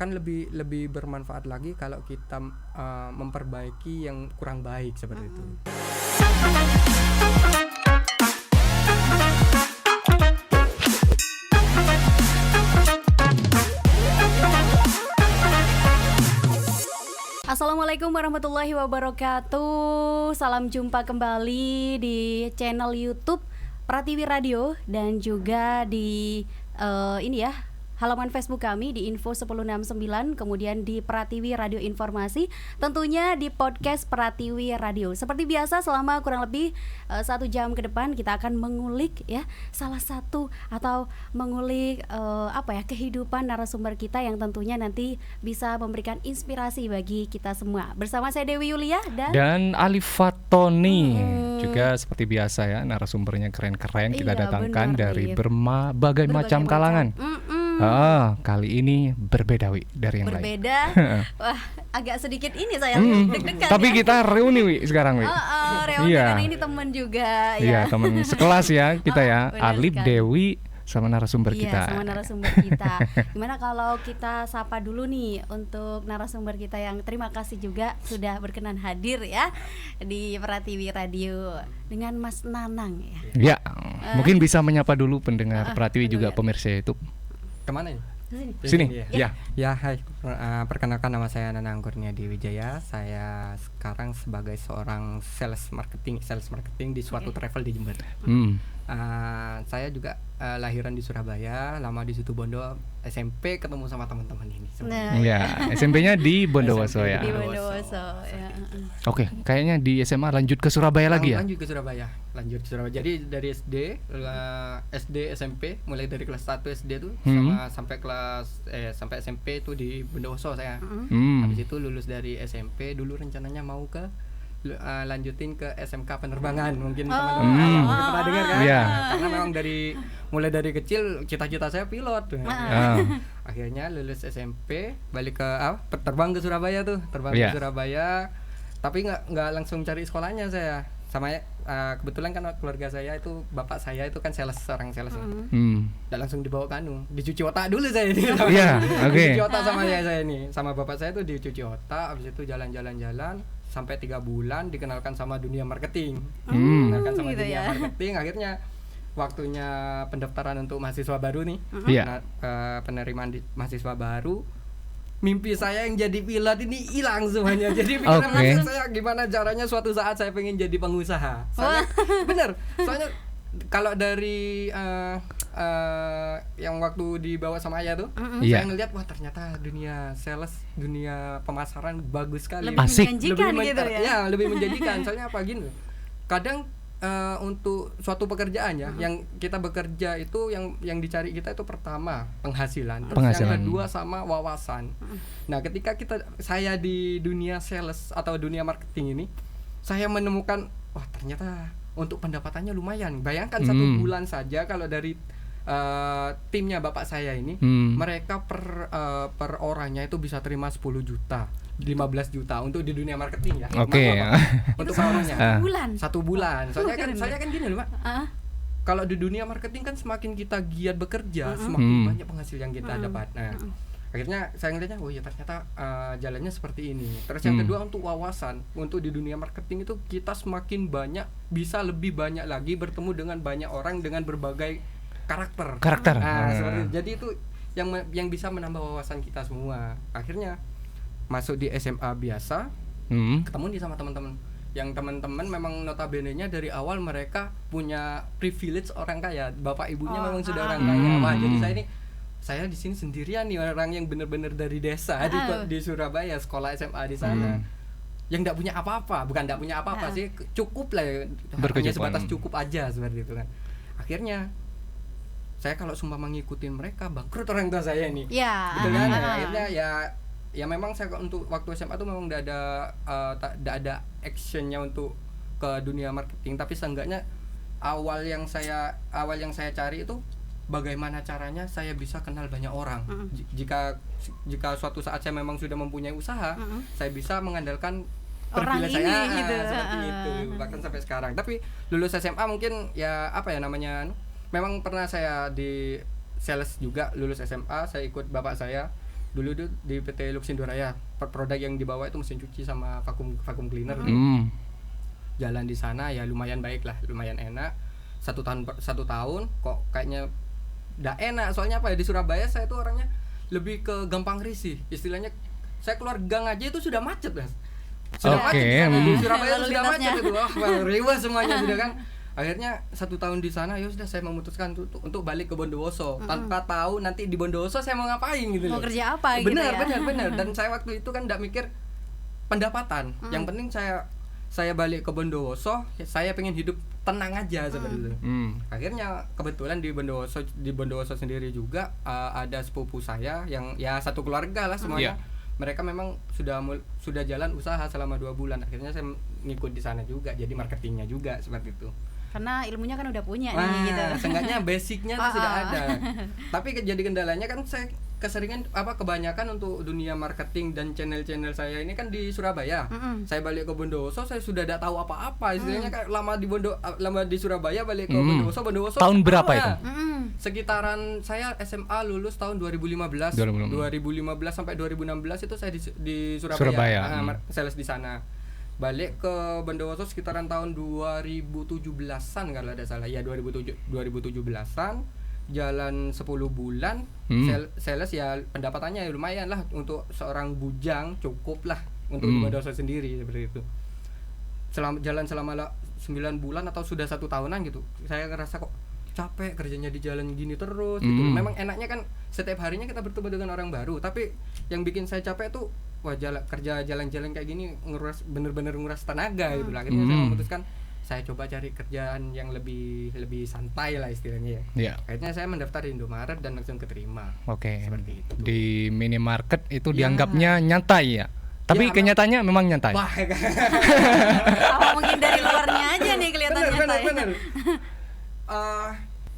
kan lebih bermanfaat lagi kalau kita memperbaiki yang kurang baik seperti itu. Assalamualaikum warahmatullahi wabarakatuh. Salam jumpa kembali di channel YouTube Pratiwi Radio dan juga di halaman Facebook kami di Info 1069, kemudian di Pratiwi Radio Informasi, tentunya di podcast Pratiwi Radio. Seperti biasa selama kurang lebih 1 jam ke depan kita akan mengulik ya salah satu atau mengulik kehidupan narasumber kita yang tentunya nanti bisa memberikan inspirasi bagi kita semua. Bersama saya Dewi Yulia dan Alif Fatoni. Juga seperti biasa ya, narasumbernya keren-keren kita datangkan dari berbagai macam kalangan. Kali ini berbeda dari yang lain. Berbeda. Wah, agak sedikit ini saya deg-degan. Tapi kita reuni sekarang reuni karena ini teman juga ya. Iya, teman sekelas ya kita ya. Alif, sekali. Dewi sama narasumber kita. Sama narasumber kita. Gimana kalau kita sapa dulu nih untuk narasumber kita yang terima kasih juga sudah berkenan hadir ya di Pratiwi Radio dengan Mas Nanang ya. Ya, mungkin bisa menyapa dulu pendengar Pratiwi juga pemirsa YouTube. Kemana ini? Sini. Ya, hai. Perkenalkan, nama saya Nanang Kurniadi Wijaya. Saya sekarang sebagai seorang sales marketing di suatu travel di Jember. Saya juga lahiran di Surabaya, lama di Situbondo. SMP ketemu sama teman-teman ini. SMP-nya di Bondowoso ya. Di Bondowoso ya. Oke, kayaknya di SMA lanjut ke Surabaya lagi ya? Lanjut ke Surabaya. Jadi dari SD, SMP, mulai dari kelas 1 SD tuh sampai SMP itu di Bondowoso saya. Habis itu lulus dari SMP, dulu rencananya mau ke lanjutin ke SMK penerbangan, mungkin teman-teman pernah dengar kan? Karena memang mulai dari kecil cita-cita saya pilot. Akhirnya lulus SMP, balik ke terbang ke Surabaya tuh, ke Surabaya. Tapi nggak langsung cari sekolahnya saya. Sama kebetulan kan keluarga saya itu, bapak saya itu kan seorang sales. Nggak langsung dibawa ke dicuci otak dulu saya ini. Dicuci otak sama saya ini, sama bapak saya tuh dicuci otak. Habis itu jalan-jalan sampai 3 bulan dikenalkan sama dunia marketing. Marketing. Akhirnya waktunya pendaftaran untuk mahasiswa baru nih. Penerimaan mahasiswa baru. Mimpi saya yang jadi pilot ini hilang semuanya. Jadi pikiran saya gimana caranya suatu saat saya pengen jadi pengusaha. Soalnya kalau dari yang waktu dibawa sama ayah tuh, saya ngeliat wah ternyata dunia sales, dunia pemasaran bagus sekali. Lebih menjanjikan gitu ya. Ya, lebih menjanjikan. Soalnya apa gini, kadang untuk suatu pekerjaan ya, yang kita bekerja itu yang dicari kita itu pertama penghasilan, terus yang kedua sama wawasan. Nah, ketika saya di dunia sales atau dunia marketing ini, saya menemukan wah ternyata untuk pendapatannya lumayan. Bayangkan 1 bulan saja kalau dari timnya bapak saya ini, mereka per orangnya itu bisa terima 10 juta, 15 juta untuk di dunia marketing ya. Untuk orangnya 1 bulan. Soalnya kan gini loh, Pak. Kalau di dunia marketing kan semakin kita giat bekerja, semakin banyak penghasil yang kita dapat. Nah, akhirnya saya ngeliatnya, oh ya ternyata jalannya seperti ini. Terus yang kedua untuk wawasan, untuk di dunia marketing itu kita semakin banyak, bisa lebih banyak lagi bertemu dengan banyak orang dengan berbagai karakter. Seperti itu. Jadi itu yang bisa menambah wawasan kita semua. Akhirnya masuk di SMA biasa, ketemu nih sama teman-teman. Yang teman-teman memang notabene-nya dari awal mereka punya privilege orang kaya. Bapak ibunya memang sudah orang kaya. Wah, jadi saya di sini sendirian nih, orang yang benar-benar dari desa di Surabaya, sekolah SMA di sana. Yang enggak punya apa-apa, bukan enggak punya apa-apa sih, cukup lah ya. Hanya sebatas cukup aja seperti itu kan. Akhirnya saya kalau sumpah mengikutin mereka bangkrut orang tua saya ini. Betul kan? Akhirnya ya memang saya untuk waktu SMA tuh memang enggak ada actionnya untuk ke dunia marketing, tapi seenggaknya awal yang saya cari itu bagaimana caranya saya bisa kenal banyak orang. Jika suatu saat saya memang sudah mempunyai usaha, saya bisa mengandalkan privilege saya gitu. Seperti itu bahkan sampai sekarang. Tapi lulus SMA mungkin ya memang pernah saya di sales juga. Lulus SMA saya ikut bapak saya Dulu di PT Luxindo Raya, produk yang dibawa itu mesin cuci sama vakum cleaner. Jalan di sana ya lumayan baik lah, lumayan enak. 1 tahun kok kayaknya nggak enak, soalnya apa ya, di Surabaya saya tuh orangnya lebih ke gampang risih, istilahnya saya keluar gang aja itu sudah macet Mas. Sudah macet di Surabaya itu sudah macet itu, riwah semuanya sudah kan. Akhirnya 1 tahun di sana, ya sudah saya memutuskan untuk balik ke Bondowoso tanpa tahu nanti di Bondowoso saya mau ngapain gitu loh. Mau kerja apa bener, gitu ya. Bener. Dan saya waktu itu kan nggak mikir pendapatan. Yang penting saya balik ke Bondowoso, saya pengen hidup tenang aja seperti itu. Akhirnya kebetulan di Bondowoso sendiri juga ada sepupu saya yang ya satu keluarga lah semuanya. Mereka memang sudah jalan usaha selama 2 bulan. Akhirnya saya ngikut di sana juga, jadi marketingnya juga seperti itu. Karena ilmunya kan udah punya nih gitu. Seenggaknya basicnya tuh sudah ada. Tapi jadi kendalanya kan saya keseringan kebanyakan untuk dunia marketing dan channel-channel saya ini kan di Surabaya. Saya balik ke Bondowoso saya sudah tidak tahu apa-apa. Istilahnya kayak lama di Surabaya balik ke Bondowoso. Tahun berapa itu? Sekitaran saya SMA lulus tahun 2015 sampai 2016 itu saya di Surabaya. Sales di sana. Balik ke Bondowoso sekitaran tahun 2017-an kalau ada salah. Ya 2017-an. Jalan 10 bulan sales ya pendapatannya ya lumayan lah untuk seorang bujang, cukup lah untuk di Bondowoso sendiri seperti itu. Selama 9 bulan atau sudah 1 tahunan gitu, saya ngerasa kok capek kerjanya di jalan gini terus gitu. Memang enaknya kan setiap harinya kita bertemu dengan orang baru, tapi yang bikin saya capek tuh kerja jalan-jalan kayak gini bener-bener nguras tenaga gitu lah. Akhirnya saya memutuskan saya coba cari kerjaan yang lebih santai lah istilahnya ya. Akhirnya saya mendaftar di Indomaret dan langsung keterima. Seperti itu. Di minimarket itu dianggapnya nyantai ya. Tapi kenyataannya memang nyantai. Wah, apa mungkin dari luarnya aja nih kelihatan nyantai. Bener.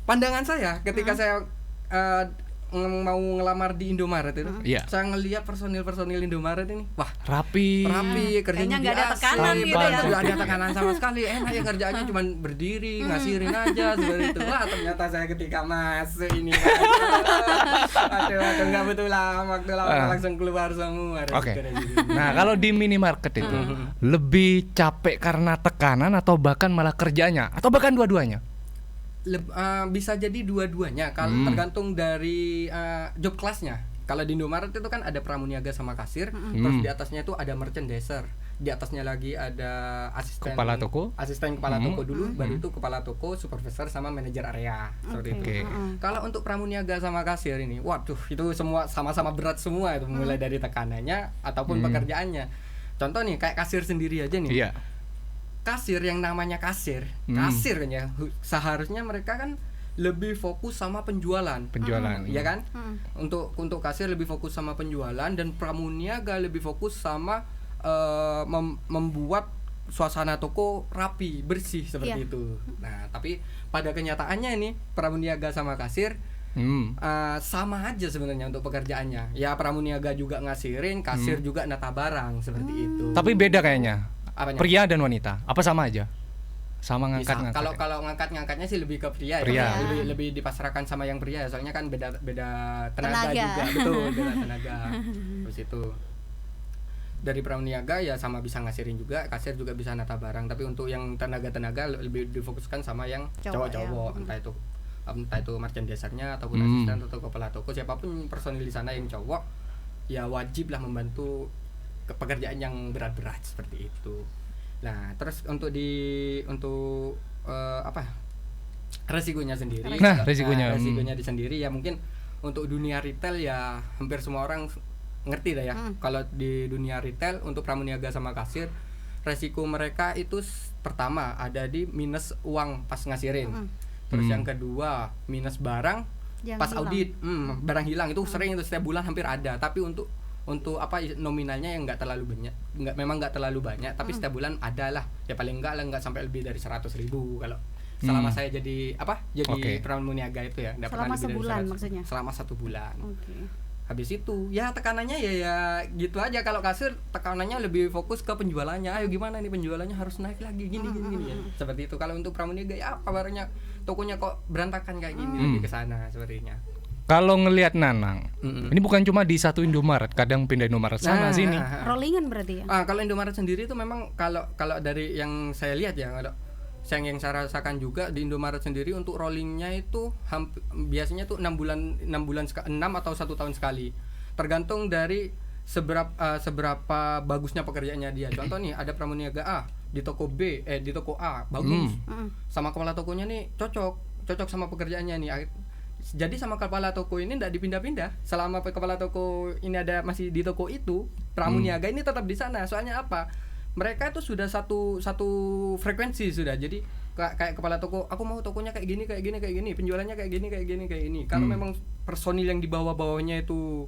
Pandangan saya ketika saya mau ngelamar di Indomaret itu, saya ngelihat personil Indomaret ini, wah rapi, kerjanya nggak ada tekanan gitu ya, nggak ada tekanan sama sekali, enak ya kerjaannya cuma berdiri ngasirin aja seperti itu. Wah ternyata saya ketika masuk ini, aduh nggak betul lah, waktu lama langsung keluar semua. Nah kalau di minimarket itu lebih capek karena tekanan atau bahkan malah kerjanya atau bahkan dua-duanya? Bisa jadi dua-duanya kalau tergantung dari job class-nya. Kalau di Indomaret itu kan ada pramuniaga sama kasir, terus di atasnya itu ada merchandiser, di atasnya lagi ada asisten kepala toko dulu, baru itu kepala toko, supervisor sama manajer area seperti itu. Kalau untuk pramuniaga sama kasir ini, waduh itu semua sama-sama berat semua itu, mulai dari tekanannya ataupun pekerjaannya. Contoh nih kayak kasir sendiri aja nih. Kasir yang namanya kasir kan ya, seharusnya mereka kan lebih fokus sama penjualan, ya kan? Untuk kasir lebih fokus sama penjualan, dan pramuniaga lebih fokus sama membuat suasana toko rapi, bersih seperti itu. Nah, tapi pada kenyataannya ini pramuniaga sama kasir sama aja sebenarnya untuk pekerjaannya. Ya pramuniaga juga ngasirin, kasir juga nata barang seperti itu. Tapi beda kayaknya. Apanya? Pria dan wanita, apa sama aja? Sama ngangkat. Kalau ngangkatnya sih lebih ke pria. Lebih dipasrahkan sama yang pria, soalnya kan beda tenaga juga, betul, beda tenaga. Terus itu dari pramuniaga ya sama bisa ngasirin juga, kasir juga bisa nata barang, tapi untuk yang tenaga lebih difokuskan sama yang cowok-cowok, entah itu merchandisernya ataupun asisten atau kepala toko, siapapun personil di sana yang cowok ya wajib lah membantu pekerjaan yang berat-berat seperti itu. Nah, terus untuk resikonya sendiri. Resikonya di sendiri ya mungkin untuk dunia retail ya hampir semua orang ngerti dah ya. Kalau di dunia retail untuk pramuniaga sama kasir, resiko mereka itu pertama ada di minus uang pas ngasirin. Terus yang kedua minus barang yang pas hilang. Audit. Barang hilang itu sering itu setiap bulan hampir ada, tapi untuk nominalnya yang nggak terlalu banyak, tapi setiap bulan ada lah, ya paling nggak sampai lebih dari 100.000 kalau selama saya jadi pramuniaga itu ya, selama sebulan maksudnya, selama 1 bulan. Habis itu ya tekanannya ya gitu aja. Kalau kasir tekanannya lebih fokus ke penjualannya, ayo gimana nih penjualannya harus naik lagi gini ya, seperti itu. Kalau untuk pramuniaga ya apa barangnya, tokonya kok berantakan kayak gini, lebih ke sana sepertinya. Kalau ngelihat Nanang, ini bukan cuma di satu Indomaret, kadang pindah Indomaret sana sini. Rollingan berarti ya? Kalau Indomaret sendiri itu memang kalau dari yang saya lihat ya, kalau yang saya rasakan juga di Indomaret sendiri untuk rollingnya itu biasanya tuh 6 atau 1 tahun sekali, tergantung dari seberapa bagusnya pekerjaannya dia. Contoh nih, ada pramuniaga A di toko di toko A bagus, sama kepala tokonya nih cocok sama pekerjaannya nih. Jadi sama kepala toko ini tidak dipindah-pindah selama kepala toko ini masih di toko itu, pramuniaga ini tetap di sana. Soalnya apa? Mereka itu sudah satu frekuensi sudah. Jadi kayak kepala toko, aku mau tokonya kayak gini, penjualannya kayak gini. Kalau memang personil yang di bawahnya itu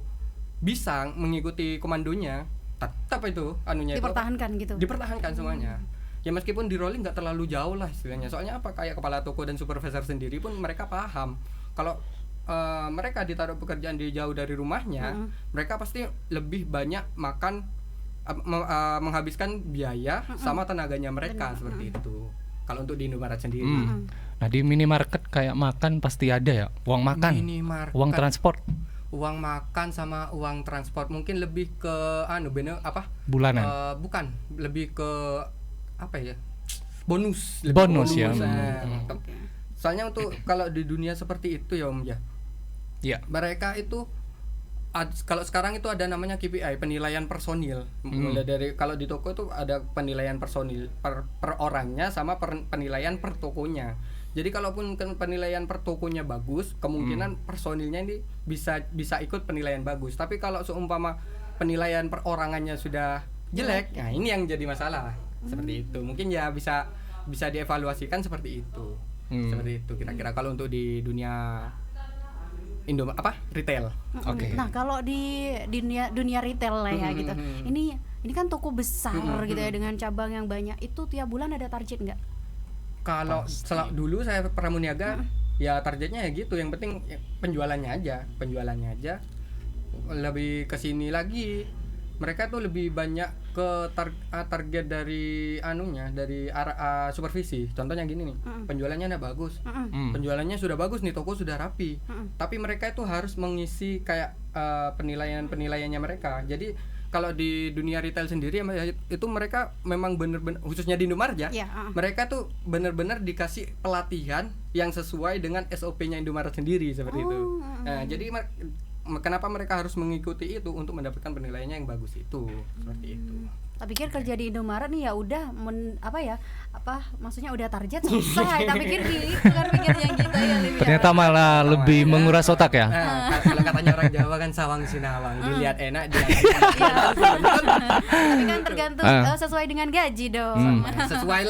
bisa mengikuti komandonya, tetap itu dipertahankan gitu. Dipertahankan semuanya. Ya meskipun di rolling nggak terlalu jauh lah istilahnya. Soalnya apa? Kayak kepala toko dan supervisor sendiri pun mereka paham kalau mereka ditaruh pekerjaan di jauh dari rumahnya, mereka pasti lebih banyak menghabiskan biaya sama tenaganya mereka. Seperti itu kalau untuk di Indomaret sendiri. Nah di minimarket kayak makan pasti ada ya, uang makan, uang transport, uang makan sama uang transport mungkin lebih ke bulanan, bukan, lebih ke apa ya, bonus ya. Soalnya untuk kalau di dunia seperti itu ya Om ya, mereka itu kalau sekarang itu ada namanya KPI, penilaian personil. Mulai dari kalau di toko itu ada penilaian personil per orangnya sama penilaian per tokonya. Jadi kalaupun penilaian per tokonya bagus, kemungkinan personilnya ini bisa ikut penilaian bagus. Tapi kalau seumpama penilaian per orangannya sudah jelek, nah ini yang jadi masalah. Seperti itu. Mungkin ya bisa dievaluasikan seperti itu. Seperti itu kira-kira kalau untuk di dunia retail. Oke. Nah, kalau di dunia retail lah ya gitu. Ini kan toko besar gitu ya dengan cabang yang banyak. Itu tiap bulan ada target nggak? Kalau dulu saya pramuniaga ya targetnya ya gitu. Yang penting penjualannya aja. Lebih ke sini lagi. Mereka tuh lebih banyak ke target dari dari supervisi. Contohnya gini nih, penjualannya udah bagus, penjualannya sudah bagus nih, toko sudah rapi, tapi mereka itu harus mengisi kayak penilaiannya mereka. Jadi kalau di dunia retail sendiri itu mereka memang benar-benar, khususnya di Indomaret ya, mereka tuh benar-benar dikasih pelatihan yang sesuai dengan SOP-nya Indomaret sendiri seperti itu. Nah, jadi kenapa mereka harus mengikuti itu untuk mendapatkan penilaiannya yang bagus itu, seperti itu. Tak pikir kerja di Indomaret nih ya udah maksudnya udah target selesai. Tak pikir gitu kan pikirnya gitu ya. Ternyata malah lebih menguras otak ya. Kalau katanya orang Jawa kan sawang sinawang, dilihat enak tapi kan tergantung sesuai dengan gaji dong. Sesuai.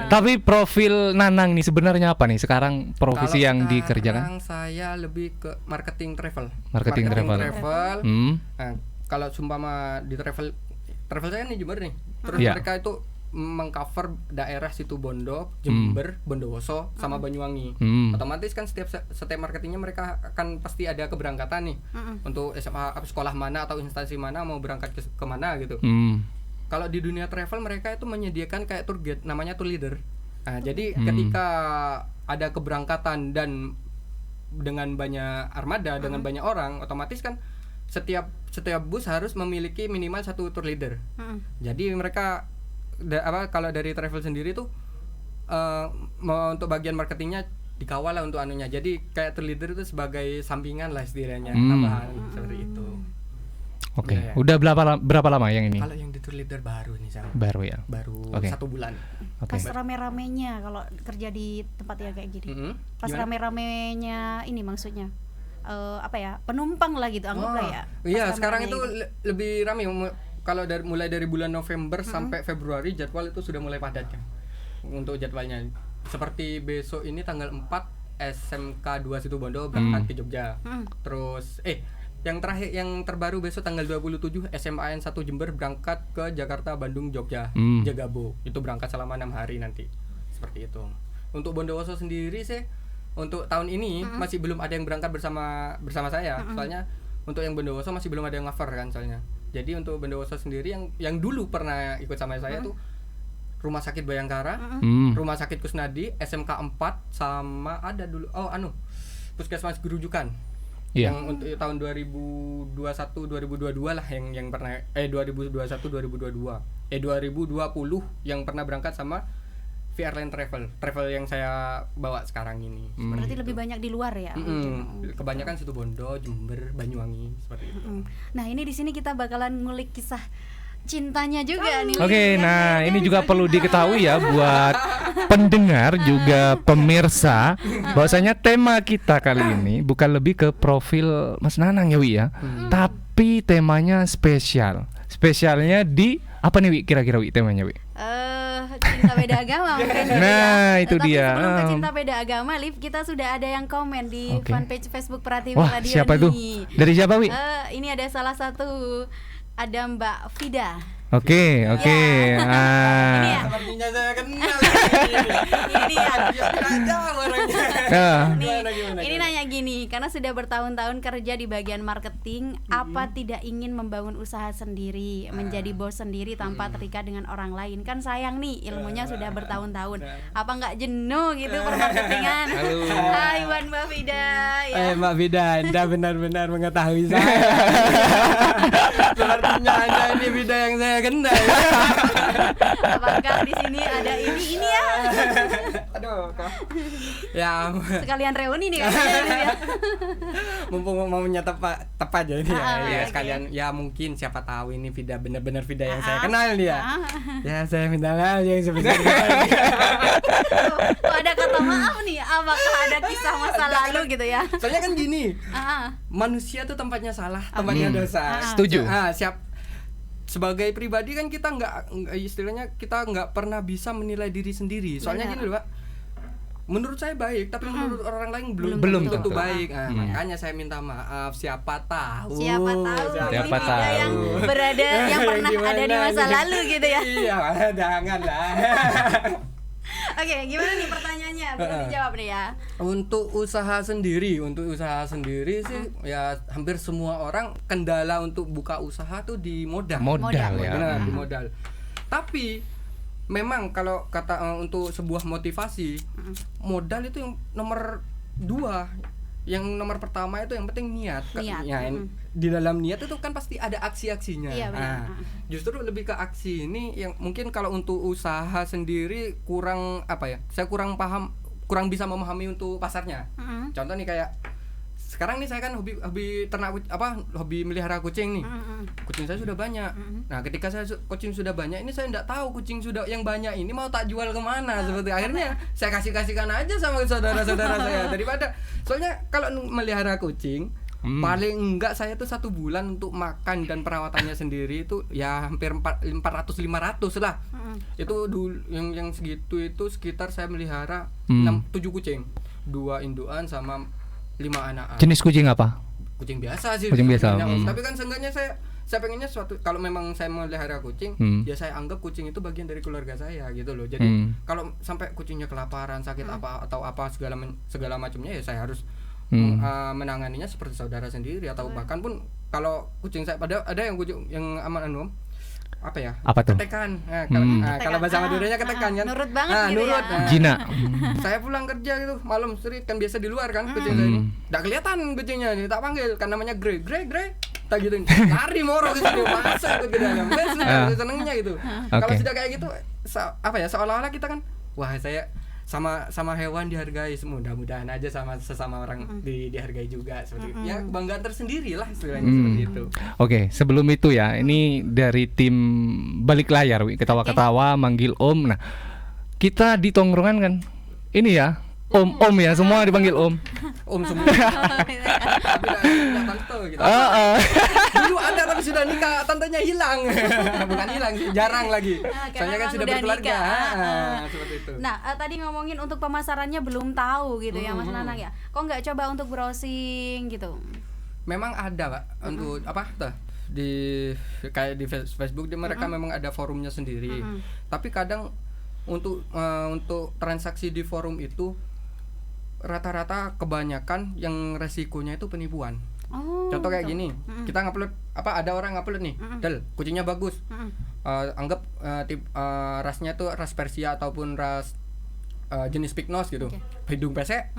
Tapi profil Nanang nih sebenarnya apa nih sekarang profesi yang dikerjakan? Saya lebih ke marketing travel. Marketing travel. Nah, kalau sumpama di travel saya nih Jember nih. Terus mereka itu mengcover daerah Situbondo, Jember, Bondowoso sama Banyuwangi. Otomatis kan setiap marketingnya mereka akan pasti ada keberangkatan nih. Untuk SMA sekolah mana atau instansi mana mau berangkat ke mana gitu. Kalau di dunia travel mereka itu menyediakan kayak tour guide namanya tour leader. Nah, jadi ketika ada keberangkatan dan dengan banyak armada, dengan banyak orang, otomatis kan setiap bus harus memiliki minimal satu tour leader. Jadi mereka kalau dari travel sendiri tuh untuk bagian marketingnya dikawal lah untuk anunya. Jadi kayak tour leader itu sebagai sampingan lah istilahnya, tambahan seperti itu. Oke. Udah berapa lama yang ini? Kalau yang di tour leader baru nih saya. Baru ya. Baru 1 bulan. Pas rame-ramenya kalau kerja di tempat yang kayak gini. Pas rame-ramenya ini maksudnya penumpang lah gitu anggaplah ya. Iya, sekarang itu lebih ramai. Kalau mulai dari bulan November sampai Februari jadwal itu sudah mulai padat kan. Untuk jadwalnya seperti besok ini tanggal 4 SMK 2 Situbondo berangkat ke Jogja. Terus yang terakhir yang terbaru besok tanggal 27 SMAN 1 Jember berangkat ke Jakarta, Bandung, Jogja, Jagabo. Itu berangkat selama 6 hari nanti. Seperti itu. Untuk Bondowoso sendiri sih untuk tahun ini masih belum ada yang berangkat bersama saya. Soalnya untuk yang Bondowoso masih belum ada yang cover kan soalnya. Jadi untuk Bondowoso sendiri yang dulu pernah ikut sama saya tuh Rumah Sakit Bayangkara, Rumah Sakit Kusnadi, SMK 4 sama ada dulu Puskesmas Gerujukan. Iya. Yang untuk tahun 2021 2022 lah yang pernah 2021 2022. 2020 yang pernah berangkat sama Airline travel yang saya bawa sekarang ini. Berarti lebih banyak di luar ya? Kebanyakan Situbondo, Jember, Banyuwangi seperti itu. Nah ini di sini kita bakalan ngulik kisah cintanya juga nih. Oke, nah ini juga perlu diketahui ya buat pendengar juga pemirsa, bahwasanya tema kita kali ini bukan lebih ke profil Mas Nanang ya Wi ya, tapi temanya spesial. Spesialnya di apa nih Wi, kira-kira Wi temanya Wi? Cinta beda agama mungkin. Nah itu tapi dia. Sebelum ke cinta beda agama, Liv, kita sudah ada yang komen di fanpage Facebook Pratiwi Wah, Radio. siapa itu? Dari siapa Wi? Ini ada salah satu, ada Mbak Vida. Oke. Ini ya. Sepertinya saya kenal. Ini ya. Gimana? Ini nanya gini, karena sudah bertahun-tahun kerja di bagian marketing, apa tidak ingin membangun usaha sendiri, menjadi bos sendiri tanpa terikat dengan orang lain? Kan sayang nih, ilmunya sudah bertahun-tahun. Apa nggak jenuh gitu permarketingan? Hai Mbak Vida. Ya. Mbak Vida, Anda benar-benar mengetahui saya. Sepertinya Anda ini Vida yang saya kenal. Apakah di sini ada ini ya? Aduh, kok. Ya, sekalian reuni nih kayaknya. mumpung momennya tepat aja ini ya. Sekalian okay. ya mungkin siapa tahu ini Vida benar-benar Vida yang saya kenal dia. Ya saya minta maaf yang sebesar-besarnya. Kok ada kata maaf nih? Apakah ada kisah masa lalu gitu ya? Soalnya kan gini. Manusia tuh tempatnya salah, tempatnya dosa. Setuju. Sebagai pribadi kan kita istilahnya kita nggak pernah bisa menilai diri sendiri. Soalnya gini loh Pak, menurut saya baik, tapi menurut orang lain belum tentu baik. Makanya saya minta maaf. Siapa tahu yang berada yang pernah ada di masa lalu gitu ya. Iya, janganlah. Oke, gimana nih pertanyaannya? Belum dijawab nih ya. Untuk usaha sendiri sih ya hampir semua orang kendala untuk buka usaha tuh di modal ya. Benar, di modal. Tapi memang kalau kata untuk sebuah motivasi, modal itu yang nomor 2. Yang nomor pertama itu yang penting niat. Di dalam niat itu kan pasti ada aksi-aksinya. Iya, justru lebih ke aksi ini yang mungkin kalau untuk usaha sendiri kurang saya kurang bisa memahami untuk pasarnya. Contoh nih kayak sekarang nih saya kan hobi ternak hobi melihara kucing nih. Kucing saya sudah banyak. Nah, ketika kucing sudah banyak ini saya enggak tahu kucing sudah yang banyak ini mau tak jual kemana. Seperti akhirnya saya kasihkan aja sama saudara-saudara saya daripada soalnya kalau melihara kucing paling enggak saya tuh 1 bulan untuk makan dan perawatannya sendiri itu ya hampir 400-500 lah. Itu dulu yang segitu itu sekitar saya melihara 7 kucing, 2 indukan sama 5 anak. Jenis kucing apa? Kucing biasa sih. Kucing biasa. Tapi kan seenggaknya saya pengennya kalau memang saya melihara kucing, ya saya anggap kucing itu bagian dari keluarga saya gitu loh. Jadi kalau sampai kucingnya kelaparan, sakit apa segala macamnya ya saya harus menanganinya seperti saudara sendiri atau bahkan pun kalau kucing saya ada yang kucing yang aman ketekan. Kalau bahasa Maduranya ketekan kan. Nurut banget gitu nurut. ya. Jina. Saya pulang kerja gitu malam street kan biasa di luar kan kucing saya ini. Enggak kelihatan kucingnya nih, tak panggil kan namanya Grey. Tak gitu. Lari moro ke sini masuk ke dalam. Senengnya gitu. Kalau sudah kayak gitu seolah-olah kita kan wah saya sama hewan dihargai, mudah-mudahan aja sama sesama orang dihargai juga seperti itu. Ya kebanggaan tersendiri lah istilahnya seperti itu. Oke, sebelum itu ya, ini dari tim balik layar, ketawa-ketawa manggil Om. Nah, kita di tongkrongan kan, ini ya, Om ya, semua dipanggil Om. Om semua. Tapi tidak tante gitu. Dulu ada tapi sudah nikah, tantenya hilang. Bukan hilang sih, jarang lagi. Soalnya kan sudah berkeluarga. Seperti itu. Nah, tadi ngomongin untuk pemasarannya belum tahu gitu ya Mas Nanang ya. Kok nggak coba untuk browsing gitu? Memang ada, Pak, untuk kayak di Facebook mereka memang ada forumnya sendiri. Tapi kadang untuk transaksi di forum itu rata-rata kebanyakan yang resikonya itu penipuan. Contoh kayak gini, kita ngupload ada orang ngupload nih, kucingnya bagus. Anggap rasnya tuh ras Persia ataupun ras jenis Pygnos gitu, hidung pesek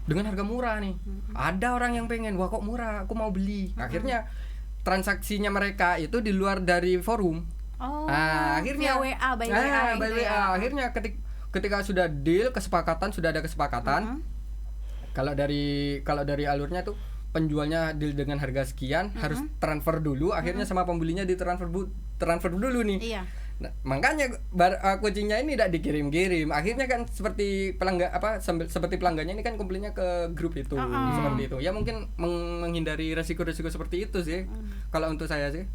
dengan harga murah nih. Ada orang yang pengen, wah kok murah, aku mau beli. Akhirnya transaksinya mereka itu di luar dari forum. Akhirnya WA, by WA. Akhirnya ketika sudah deal, sudah ada kesepakatan. Kalau dari alurnya tuh penjualnya deal dengan harga sekian, harus transfer dulu. Akhirnya sama pembelinya transfer dulu nih. Iya. Nah, makanya kucingnya ini tidak dikirim-kirim. Akhirnya kan seperti seperti pelanggannya ini kan komplainnya ke grup itu seperti itu. Ya mungkin menghindari resiko-resiko seperti itu sih. Kalau untuk saya sih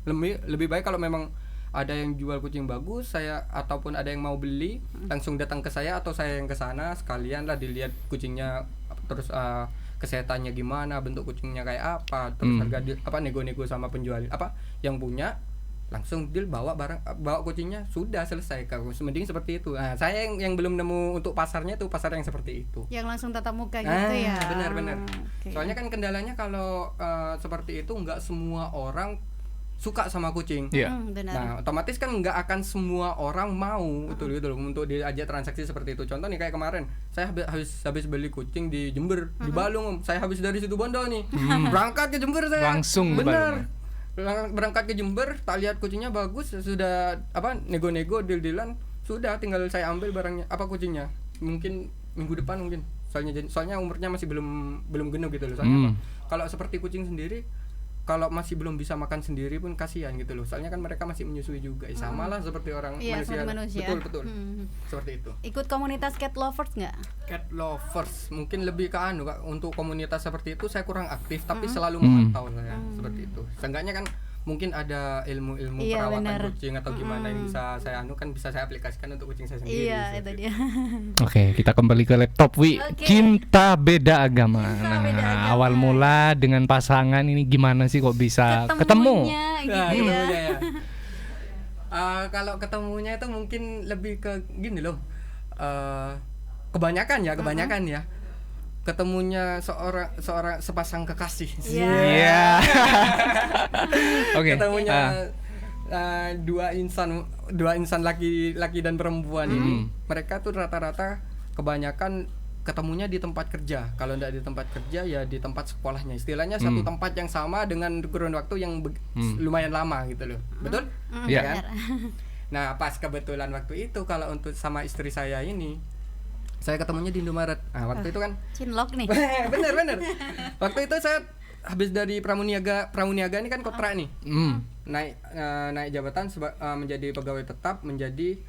lebih baik kalau memang ada yang jual kucing bagus, saya ataupun ada yang mau beli langsung datang ke saya atau saya yang ke sana, sekalian lah dilihat kucingnya, terus kesehatannya gimana, bentuk kucingnya kayak apa, terus harga nego-nego sama penjual yang punya, langsung deal bawa kucingnya, sudah selesai. Kalau mending seperti itu. Nah, saya yang belum nemu untuk pasarnya tuh pasar yang seperti itu. Yang langsung tatap muka gitu ya. Benar. Okay. Soalnya kan kendalanya kalau seperti itu nggak semua orang suka sama kucing. Benar. Nah, otomatis kan nggak akan semua orang mau gitu loh untuk diajak transaksi seperti itu. Contoh nih kayak kemarin, saya habis beli kucing di Jember, di Balung. Saya habis dari situ Bondo nih. Berangkat ke Jember saya. Langsung bener. Berangkat ke Jember, tak lihat kucingnya bagus, sudah nego-nego deal-dealan, sudah tinggal saya ambil barangnya, kucingnya. Mungkin minggu depan mungkin. Soalnya umurnya masih belum genuk gitu loh. Soalnya kalau seperti kucing sendiri, kalau masih belum bisa makan sendiri pun kasihan gitu loh. Soalnya kan mereka masih menyusui juga. Sama lah seperti orang manusia. Betul. Seperti itu. Ikut komunitas cat lovers nggak? Cat lovers mungkin lebih ke Kak. Untuk komunitas seperti itu saya kurang aktif, tapi selalu memantau saya seperti itu. Seenggaknya kan mungkin ada ilmu-ilmu perawatan kucing atau gimana yang bisa saya bisa saya aplikasikan untuk kucing saya sendiri. Iya, itu dia. Oke, kita kembali ke laptop, Wi. Cinta beda agama. Awal mula dengan pasangan ini gimana sih kok bisa ketemu? Gitu ya. Kalau ketemunya itu mungkin lebih ke gini loh. Kebanyakan ya. Ketemunya seorang sepasang kekasih. Iya. Oke. Ketemunya dua insan laki dan perempuan ini. Mereka tuh rata-rata kebanyakan ketemunya di tempat kerja. Kalau tidak di tempat kerja ya di tempat sekolahnya. Istilahnya satu tempat yang sama dengan kurun waktu yang lumayan lama gitu loh. Betul? Iya. Kan? Nah, pas kebetulan waktu itu kalau untuk sama istri saya ini, saya ketemunya di Indomaret. Nah, waktu itu kan cinlok nih. bener. Waktu itu saya habis dari Pramuniaga ini kan kontrak nih. Naik jabatan menjadi pegawai tetap, menjadi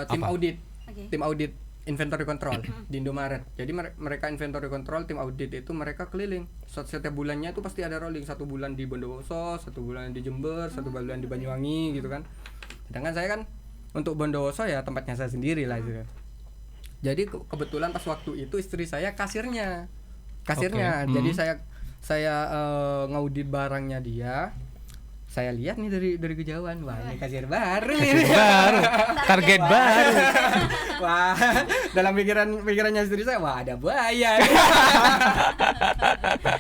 tim audit. Tim audit inventory control di Indomaret. Jadi mereka inventory control, tim audit itu mereka keliling. Setiap bulannya itu pasti ada rolling, 1 bulan di Bondowoso, 1 bulan di Jember, 1 bulan di Banyuwangi gitu kan. Sedangkan saya kan untuk Bondowoso ya tempatnya saya sendiri lah gitu. Jadi kebetulan pas waktu itu istri saya kasirnya. Jadi saya ngaudit barangnya dia. Saya lihat nih dari kejauhan, wah ini kasir baru nih. Target baru. Wah, dalam pikirannya istri saya, wah ada buaya.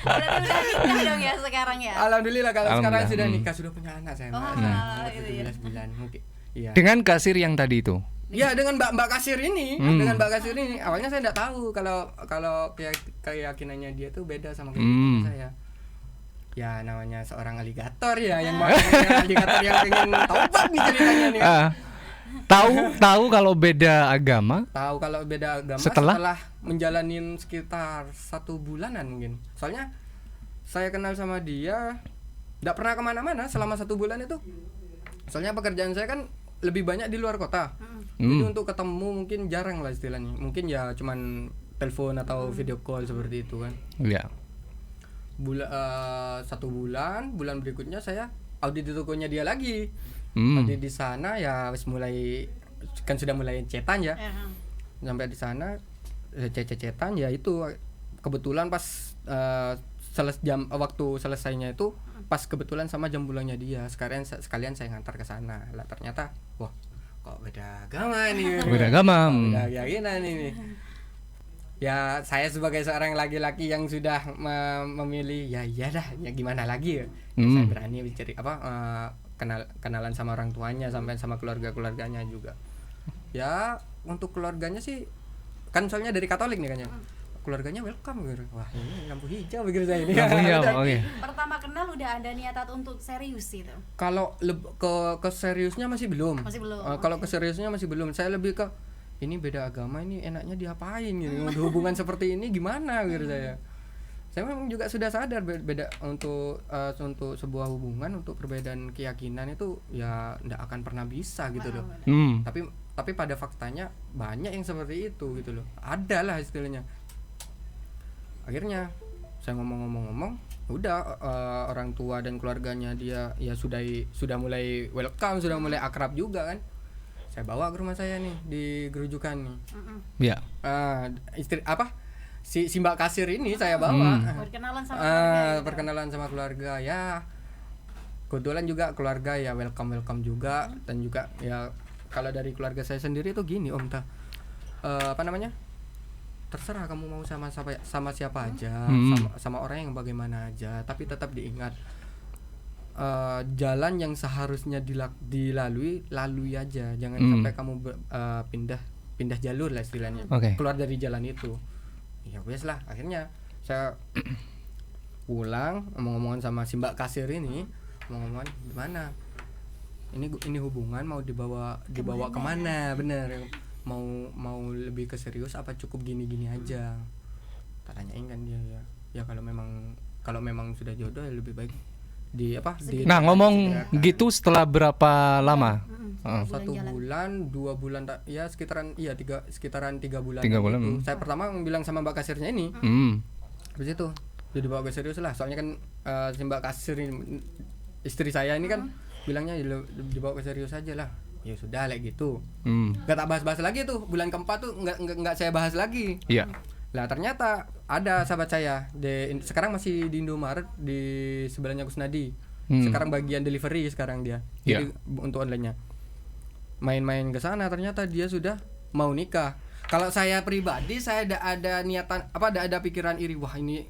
Berarti udah nikah dong ya sekarang ya? Alhamdulillah kalau sekarang sudah nikah, sudah punya anak saya. Gitu ya. 17 bulan mungkin. Iya. Dengan kasir yang tadi itu. Ya dengan mbak kasir ini, awalnya saya tidak tahu kalau keyakinannya dia tuh beda sama keyakinan saya. Ya namanya seorang aligator ya, yang aligator yang pengen taubat nih ceritanya nih. Tahu kalau beda agama? Tahu kalau beda agama setelah menjalanin sekitar 1 bulanan mungkin. Soalnya saya kenal sama dia, tidak pernah kemana-mana selama 1 bulan itu. Soalnya pekerjaan saya kan lebih banyak di luar kota. Jadi untuk ketemu mungkin jarang lah istilahnya. Mungkin ya cuman telepon atau video call seperti itu kan. Iya. 1 bulan berikutnya saya audit di tokonya dia lagi. Audit di sana ya sudah mulai cetan ya. Sampai di sana cetan ya itu kebetulan pas waktu selesainya itu pas kebetulan sama jam pulangnya dia. Sekalian saya ngantar ke sana. Lah ternyata wah kok beda agama nih. Beda agama. Beda keyakinan ini. Ya saya sebagai seorang laki-laki yang sudah memilih ya gimana lagi ya. Saya berani bicara kenalan sama orang tuanya sampai sama keluarganya juga. Ya untuk keluarganya sih kan soalnya dari Katolik nih kan ya. Keluarganya welcome gitu. Wah, ini lampu hijau begitu saya ini. Lampu hijau, oke. Pertama kenal udah ada niatan untuk serius itu. Kalau ke seriusnya masih belum. Masih belum. Kalau ke seriusnya masih belum. Saya lebih ke ini beda agama, ini enaknya diapain gitu. Hubungan seperti ini gimana gitu saya. Saya memang juga sudah sadar beda untuk sebuah hubungan, untuk perbedaan keyakinan itu ya enggak akan pernah bisa gitu loh. Tapi pada faktanya banyak yang seperti itu gitu loh. Ada lah istilahnya. Akhirnya saya ngomong, udah orang tua dan keluarganya dia ya sudah mulai welcome, sudah mulai akrab juga kan. Saya bawa ke rumah saya nih di gerujukan nih. Iya. Istri si Mbak kasir ini saya bawa. Perkenalan sama keluarga. Perkenalan sama keluarga ya. Kebetulan juga keluarga ya welcome juga dan juga ya kalau dari keluarga saya sendiri tuh gini Om terserah kamu mau sama siapa aja, sama orang yang bagaimana aja, tapi tetap diingat jalan yang seharusnya lalui aja, jangan sampai kamu pindah jalur lah istilahnya, keluar dari jalan itu. Ya wes lah, akhirnya saya pulang ngomong-ngomongan sama si Mbak kasir ini, ngomong-ngomongan gimana ini hubungan mau dibawa kemana, bener mau lebih ke serius apa cukup gini-gini aja. Tanyain kan dia ya kalau memang sudah jodoh ya lebih baik Nah ngomong gitu setelah berapa lama? 1 bulan 2 bulan ya sekitaran 3 bulan. 3 bulan. Saya pertama bilang sama Mbak kasirnya ini. Habis itu jadi bawa ke serius lah, soalnya kan si Mbak kasir ini, istri saya ini kan bilangnya dibawa ke serius aja lah. Ya sudah like gitu. Gak tak bahas-bahas lagi tuh, bulan keempat tuh nggak saya bahas lagi. Iya. Lah ternyata ada sahabat saya sekarang masih di Indomaret di sebelahnya Kusnadi. Sekarang bagian delivery sekarang dia. Jadi untuk online-nya. Main-main ke sana ternyata dia sudah mau nikah. Kalau saya pribadi saya ada niatan ada pikiran iri, wah ini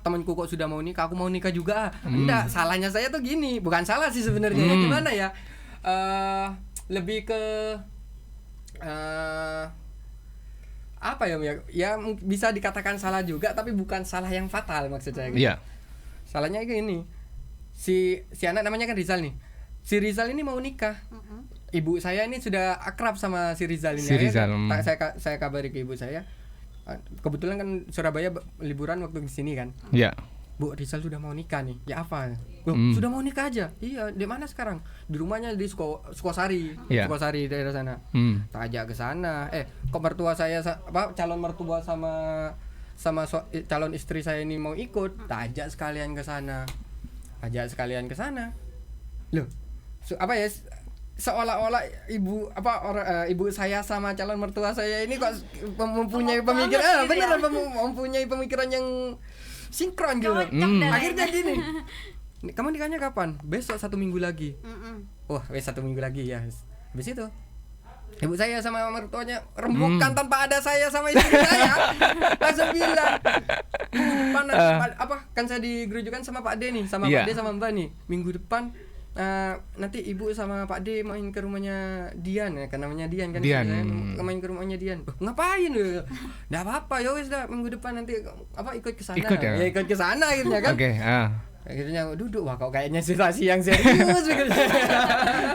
temanku kok sudah mau nikah, aku mau nikah juga. Enggak, salahnya saya tuh gini, bukan salah sih sebenarnya. Gimana ya? Lebih ke ya bisa dikatakan salah juga, tapi bukan salah yang fatal maksud saya gitu. Salahnya gini, si anak namanya kan Rizal nih, si Rizal ini mau nikah. Ibu saya ini sudah akrab sama si Rizal ini. Saya kabari ke ibu saya, kebetulan kan Surabaya liburan waktu di sini kan. Iya. Bu, Rizal sudah mau nikah nih. Ya apa? Sudah mau nikah aja. Iya, di mana sekarang? Di rumahnya di Sukosari. Sukosari daerah sana. Tak ajak ke sana. Kok mertua saya calon mertua sama calon istri saya ini mau ikut, tak ajak sekalian ke sana. Loh, seolah-olah ibu saya sama calon mertua saya ini kok mempunyai pemikiran mempunyai pemikiran yang sinkron gitu. Akhirnya gini, kamu nikahnya kapan? Besok 1 minggu lagi. Wah, 1 minggu lagi ya. Habis itu ibu saya sama mertuanya rembukan tanpa ada saya sama istri saya. Langsung bilang, minggu depan kan saya digerujukan sama Pak D nih, sama Pak D sama Mbak nih. Minggu depan nanti ibu sama Pak D main ke rumahnya Dian ya, kan namanya Dian kan. Main ke rumahnya Dian. Ngapain lu? Enggak apa-apa, ya wis dah minggu depan nanti ikut ke sana. Ikut ke sana akhirnya kan. Akhirnya duduk, wah kok kayaknya situasi yang serius gitu.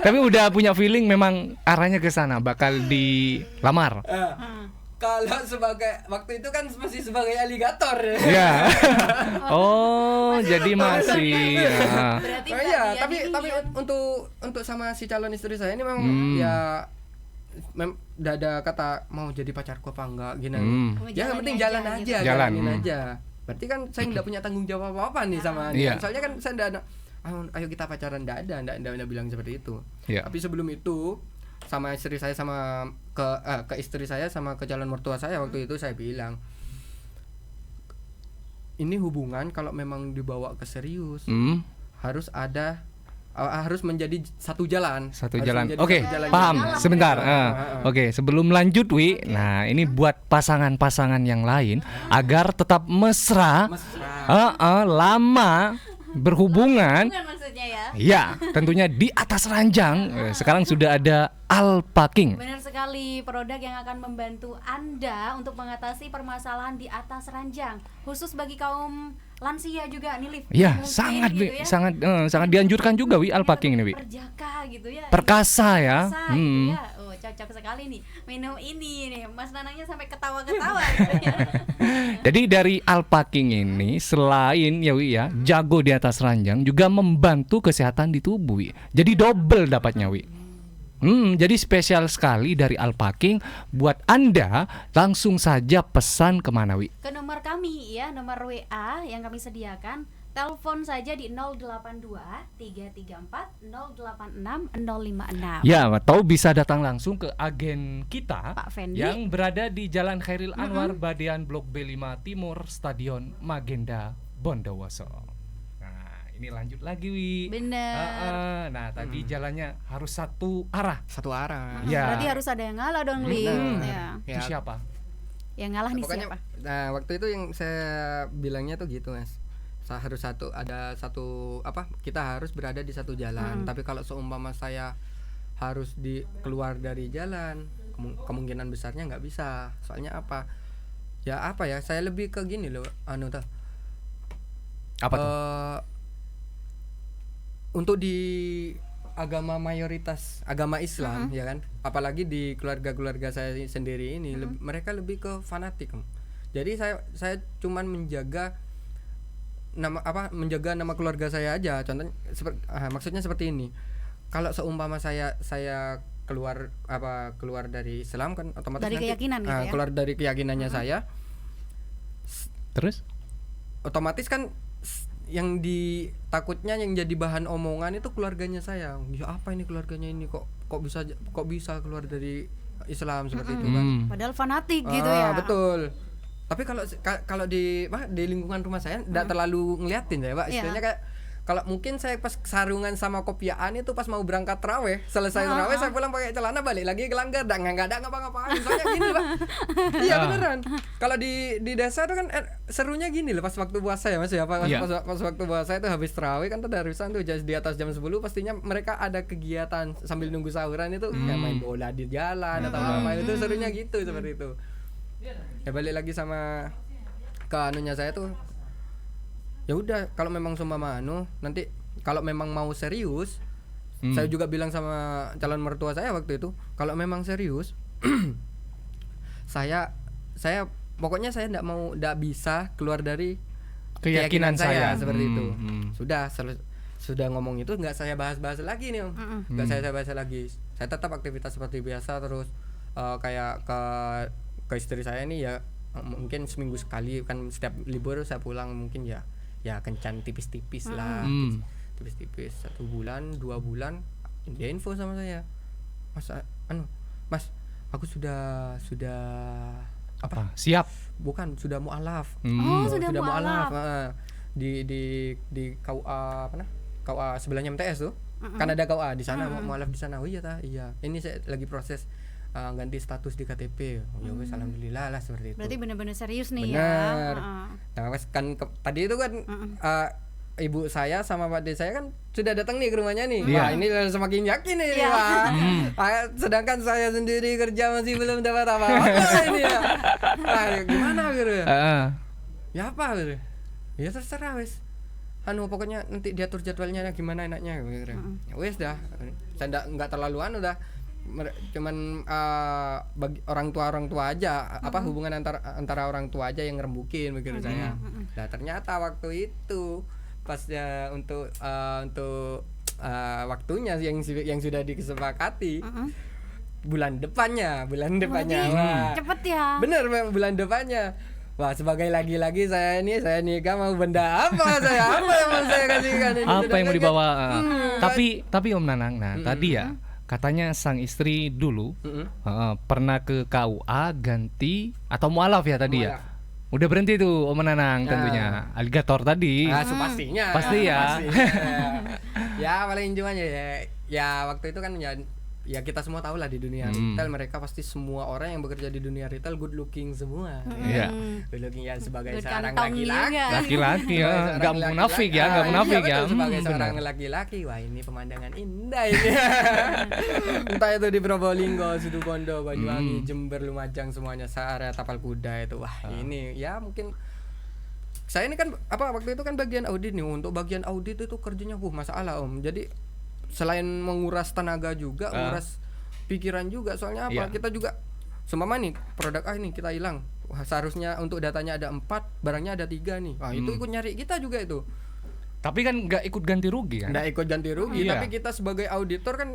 Tapi udah punya feeling memang arahnya ke sana, bakal dilamar. Kalau sebagai waktu itu kan masih sebagai aligator ya. Iya. Oh, jadi masih. Tapi untuk sama si calon istri saya ini memang udah ada kata mau jadi pacarku apa enggak gini. Ya yang penting jalan aja, jalanin aja. Berarti kan saya nggak punya tanggung jawab apa nih sama dia. Soalnya kan saya nggak ada, ayo kita pacaran, nggak ada bilang seperti itu. Tapi sebelum itu sama istri saya ke istri saya sama ke calon mertua saya waktu itu saya bilang, ini hubungan kalau memang dibawa ke serius harus menjadi satu jalan. Oke, paham. Sebentar. Oke, sebelum lanjut Wi, nah ini buat pasangan-pasangan yang lain agar tetap mesra. Lama berhubungan. selanjutnya ya. Iya, tentunya di atas ranjang. Sekarang sudah ada Alpacking. Benar sekali, produk yang akan membantu Anda untuk mengatasi permasalahan di atas ranjang, khusus bagi kaum lansia juga nih, Liv. Iya, Mungkin sangat gitu ya. sangat dianjurkan juga Wi Alpacking ini, Wi. Perjaka gitu ya. Perkasa ya. Perkasa gitu ya. Oh, cocok sekali nih minum ini nih. Mas Nanangnya sampai ketawa-ketawa gitu ya. Jadi dari Alpacking ini selain ya Wi ya, jago di atas ranjang juga membantu kesehatan di tubuh, Wi. Jadi double dapatnya, Wi. Jadi spesial sekali dari Alpacking buat Anda. Langsung saja pesan kemana, Wi? Ke nomor kami ya, nomor WA yang kami sediakan. Telepon saja di 082 334 086 056. Ya, atau bisa datang langsung ke agen kita Pak Fendi yang berada di Jalan Khairil Anwar, Badian Blok B5 Timur, Stadion Magenda, Bondowoso. Nah, ini lanjut lagi, Wi. Bener. Nah, tadi jalannya harus satu arah. Satu arah. Ya. Berarti harus ada yang ngalah dong, Liv. Ya. Itu siapa? Yang ngalah nih Pokoknya, siapa? nah waktu itu yang saya bilangnya tuh gitu, Mas. Harus kita harus berada di satu jalan. Tapi kalau seumpama saya harus keluar dari jalan, kemungkinan besarnya nggak bisa. Soalnya apa? Ya saya lebih ke gini loh, Apa tuh? Untuk di agama mayoritas agama Islam ya kan, apalagi di keluarga saya sendiri ini mereka lebih ke fanatik. Jadi saya cuman menjaga nama keluarga saya aja. Contohnya maksudnya seperti ini. Kalau seumpama saya keluar dari Islam kan, otomatis dari nanti keyakinan gitu ya. keluar dari keyakinannya saya, Terus? otomatis kan yang takutnya yang jadi bahan omongan itu keluarganya saya. Ya apa ini keluarganya ini kok bisa keluar dari Islam seperti itu kan. Padahal fanatik gitu ya. Betul. Tapi kalau di lingkungan rumah saya enggak terlalu ngeliatin ya, Pak. Istilahnya kayak kalau mungkin saya pas sarungan sama kopiaan itu pas mau berangkat tarawih, selesai tarawih saya pulang pakai celana, balik lagi ke langgar, enggak ada ngapa-ngapain. Soalnya gini, Pak. Iya beneran. Kalau di desa itu kan serunya gini loh pas waktu puasa ya, Mas ya. Pas waktu puasa itu habis tarawih kan tadarusan tuh di atas jam 10 pastinya mereka ada kegiatan sambil nunggu sahuran itu kayak main bola di jalan atau apa itu serunya gitu seperti itu. Ya balik lagi sama ke anunya saya tuh. Ya udah, kalau memang seumpama nanti kalau memang mau serius, saya juga bilang sama calon mertua saya waktu itu, kalau memang serius saya pokoknya saya enggak bisa keluar dari keyakinan saya seperti itu. Sudah ngomong itu enggak saya bahas-bahas lagi nih, Om. Enggak saya bahas lagi. Saya tetap aktivitas seperti biasa terus kayak ke istri saya nih ya mungkin seminggu sekali kan, setiap libur saya pulang mungkin ya kencan tipis-tipis lah, tipis-tipis 1 bulan 2 bulan dia info sama saya, Mas aku sudah apa? Siap. Bukan, sudah mualaf. Sudah mualaf. Di KUA KUA sebelahnya MTS tuh. Kan ada KUA di sana, mualaf di sana. Oh iya. Ini saya lagi proses ganti status di KTP. Ya wes alhamdulillah lah seperti itu. Berarti benar-benar serius nih Bener. ya. Nah, kan tadi itu kan ibu saya sama Pak De saya kan sudah datang nih ke rumahnya nih. Wah, ini semakin yakin nih, Pak. Sedangkan saya sendiri kerja masih belum dapat apa-apa ini ya. Nah, gimana gitu ya? Ya apa gitu. Ya terserah wes. Pokoknya nanti diatur jadwalnya gimana enaknya gitu. Ya wes dah. Saya enggak terlalu dah. Cuman bagi orang tua aja hubungan antara orang tua aja yang ngerembukin begitu saya. Nah ternyata waktu itu pasnya untuk waktunya yang sudah disepakati bulan depannya. Wah, cepet ya. Bener bulan depannya. Wah, sebagai lagi-lagi saya nikah mau benda apa saya yang mau saya kasihkan ini. Apa yang mau dibawa? Tapi Om Nanang, tadi ya katanya sang istri dulu pernah ke KUA ganti atau mualaf ya tadi ya. Udah berhenti tuh Om Nanang tentunya. Aligator tadi. Pastinya. Pasti ya. Ya paling cuma ya waktu itu kan ya kita semua tahu lah di dunia retail mereka pasti semua orang yang bekerja di dunia retail good looking semua. Iya. Good looking ya sebagai Good seorang kantong laki-laki. juga. Laki-laki ya, nggak munafik ya, nggak Iya, munafik ya. betul, sebagai seorang Benar. laki-laki, wah ini pemandangan indah ini. Entah itu di Probolinggo, Situbondo, Banyuwangi, Jember, Lumajang semuanya area Tapal Kuda itu. Wah, ini ya mungkin saya ini kan waktu itu kan bagian audit nih. Untuk bagian audit itu kerjanya masalah Om. Jadi selain menguras tenaga juga, menguras pikiran juga. Soalnya apa? Iya. Kita juga seumpama nih produk ini kita hilang. Wah, seharusnya untuk datanya ada 4, barangnya ada 3 nih. Wah, itu ikut nyari kita juga itu. Tapi kan nggak ikut ganti rugi kan? Nggak ikut ganti rugi, Iya. tapi kita sebagai auditor kan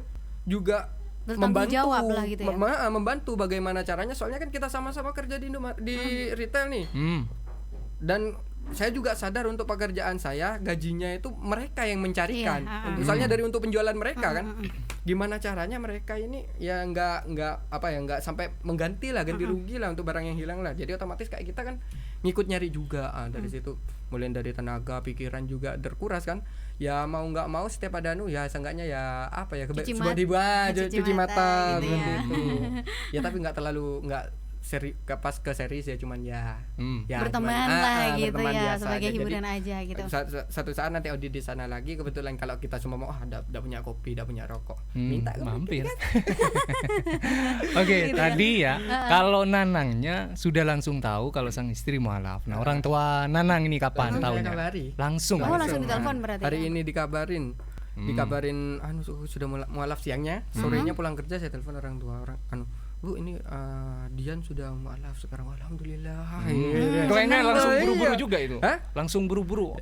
juga Bertanggung membantu jawab lah gitu ya. membantu bagaimana caranya. Soalnya kan kita sama-sama kerja di retail nih. Dan saya juga sadar untuk pekerjaan saya gajinya itu mereka yang mencarikan. Iya, Soalnya dari untuk penjualan mereka kan. Gimana caranya mereka ini ya nggak sampai mengganti lah, ganti rugi lah untuk barang yang hilang lah. Jadi otomatis kayak kita kan ngikut nyari juga dari situ. Mulai dari tenaga, pikiran juga terkuras kan. Ya mau nggak mau setiap ada ya seenggaknya ya Cuci cuci mata gitu gitu. ya. Ya tapi nggak terlalu pas ke series ya cuman ya berteman cuman, lah gitu berteman ya, biasa sebagai aja. hiburan Jadi, aja gitu. Satu saat nanti audit di sana lagi, kebetulan kalau kita semua mau udah punya kopi, udah punya rokok, minta mampir. kan? Oke, tadi ya kalau Nanangnya sudah langsung tahu kalau sang istri mualaf. Nah, orang tua Nanang ini kapan Langsung saya tahunya? kabari. Langsung. Langsung ditelepon berarti. Hari ya? ini dikabarin sudah mualaf siangnya, sorenya pulang kerja saya telepon orang tua Bu ini Dian sudah mualaf sekarang, alhamdulillah. Kayaknya langsung Iya. buru-buru juga itu. Hah? Langsung buru-buru.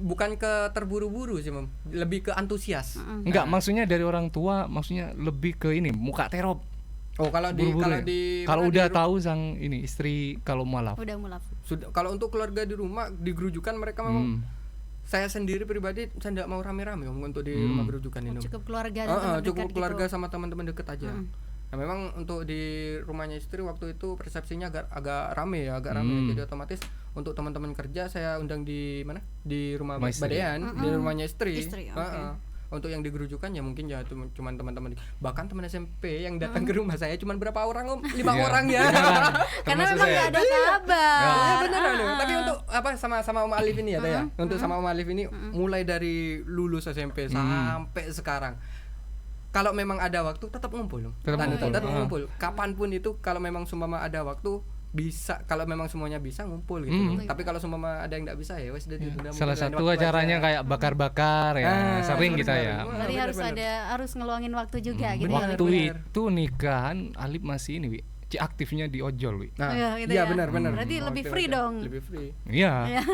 Bukan ke terburu-buru sih, Mam. Lebih ke antusias. Enggak, maksudnya dari orang tua, maksudnya lebih ke ini muka terop. Oh, kalau Buru-buru ya? di Kalau udah tahu sang ini istri kalau mualaf. Udah mulaf. sudah, kalau untuk keluarga di rumah di gerujukan mereka memang saya sendiri pribadi saya tidak mau rame-rame untuk di rumah gerujukan ini. Cukup keluarga dan teman cukup dekat keluarga gitu. sama teman-teman dekat aja. Nah, memang untuk di rumahnya istri waktu itu persepsinya agak rame. Jadi otomatis untuk teman-teman kerja saya undang di mana? Di rumah Badean, di rumahnya istri. Untuk yang digerujukan ya mungkin ya cuma teman-teman, bahkan teman SMP yang datang ke rumah saya cuma berapa orang Om? 5 orang ya. Karena memang nggak ada kabar. Ya benar. Tapi untuk sama Om Alif ini ya, untuk sama Om Alif ini mulai dari lulus SMP sampai sekarang. Kalau memang ada waktu tetap ngumpul. Tetap ngumpul. Kapanpun itu kalau memang seumpama ada waktu bisa, kalau memang semuanya bisa ngumpul gitu loh. Tapi kalau seumpama ada yang enggak bisa ya wes udah ditunda. Salah satu acaranya kayak bakar-bakar ya, sering kita ya. Berarti harus ngeluangin waktu juga gitu. Waktu itu nikahan Alip masih ini, Wi. Aktifnya di ojol, Wi. Nah, gitu iya ya. benar. Berarti lebih free dong. Lebih free. Iya.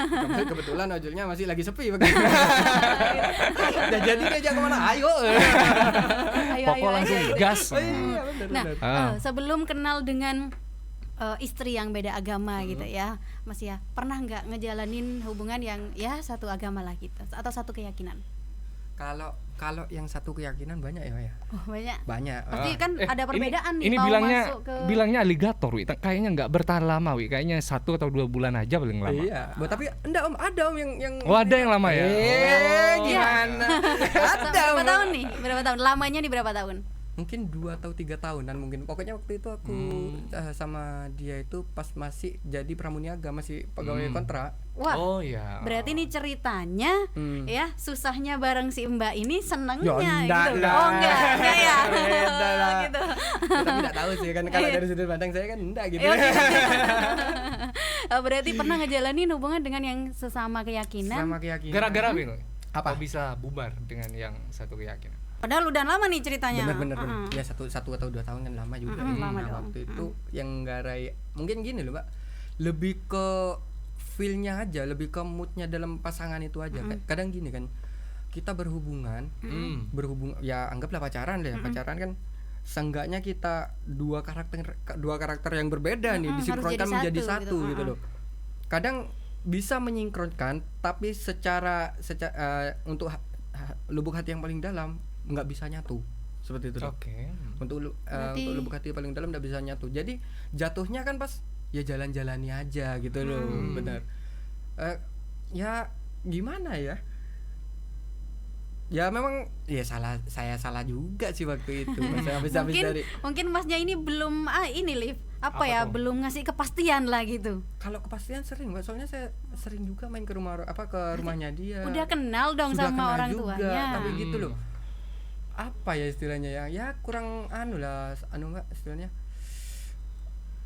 Kebetulan ojolnya masih lagi sepi begitu. Jadi diajak kemana? Ayo. Pokok langsung gas. Iya benar. Nah, sebelum kenal dengan istri yang beda agama gitu ya, Mas ya, pernah nggak ngejalanin hubungan yang ya satu agama lah gitu atau satu keyakinan? Kalau yang satu keyakinan banyak ya. Oh, banyak. Pasti kan ada perbedaan nih. Ini mau bilangnya masuk ke... bilangnya aligator, Wi. Kayaknya nggak bertahan lama, Wi. Kayaknya 1 atau 2 bulan aja paling lama. Iya. Tapi enggak Om, ada Om yang Oh, ada yang lama ya? Gimana? Ada berapa Om. tahun nih? Berapa tahun? Lamanya di berapa tahun? Mungkin 2 atau 3 tahunan mungkin. Pokoknya waktu itu aku sama dia itu pas masih jadi pramuniaga, masih pegawai kontrak. Wah. Oh iya. Berarti ini ceritanya ya susahnya bareng si Mbak ini senengnya Ya, enggak gitu. lah. Oh enggak ya. Beda lah. Gitu. Kita tidak tahu sih kan, kalau dari sudut pandang saya kan enggak gitu. Berarti pernah ngejalanin hubungan dengan yang sesama keyakinan. Sama keyakinan. Gara-gara Wi. Apa? Kok bisa bubar dengan yang satu keyakinan? Padahal udah lama nih ceritanya. Bener. Ya 1 atau 2 tahun kan lama juga. lama Nah, dong. waktu itu yang garai mungkin gini loh Mbak, lebih ke feel-nya aja, lebih ke mood-nya dalam pasangan itu aja. Kadang gini kan, kita berhubungan ya anggaplah pacaran deh. Pacaran kan seenggaknya kita dua karakter yang berbeda nih disinkronkan menjadi satu gitu loh. Kadang bisa menyingkronkan tapi secara untuk lubuk hati yang paling dalam nggak bisa nyatu seperti itu. Oke. Untuk lubuk hati paling dalam nggak bisa nyatu. Jadi jatuhnya kan pas ya jalan-jalani aja gitu loh. Benar. Ya gimana ya? Ya memang ya saya salah juga sih waktu itu. Habis dari mungkin masnya ini belum ini Liv Apa ya tuh? belum ngasih kepastian lah gitu. kalau kepastian sering Mbak, soalnya saya sering juga main ke rumahnya dia. Udah kenal dong Sudah sama kenal orang juga, tuanya. tapi gitu loh. Apa ya istilahnya ya kurang enggak istilahnya.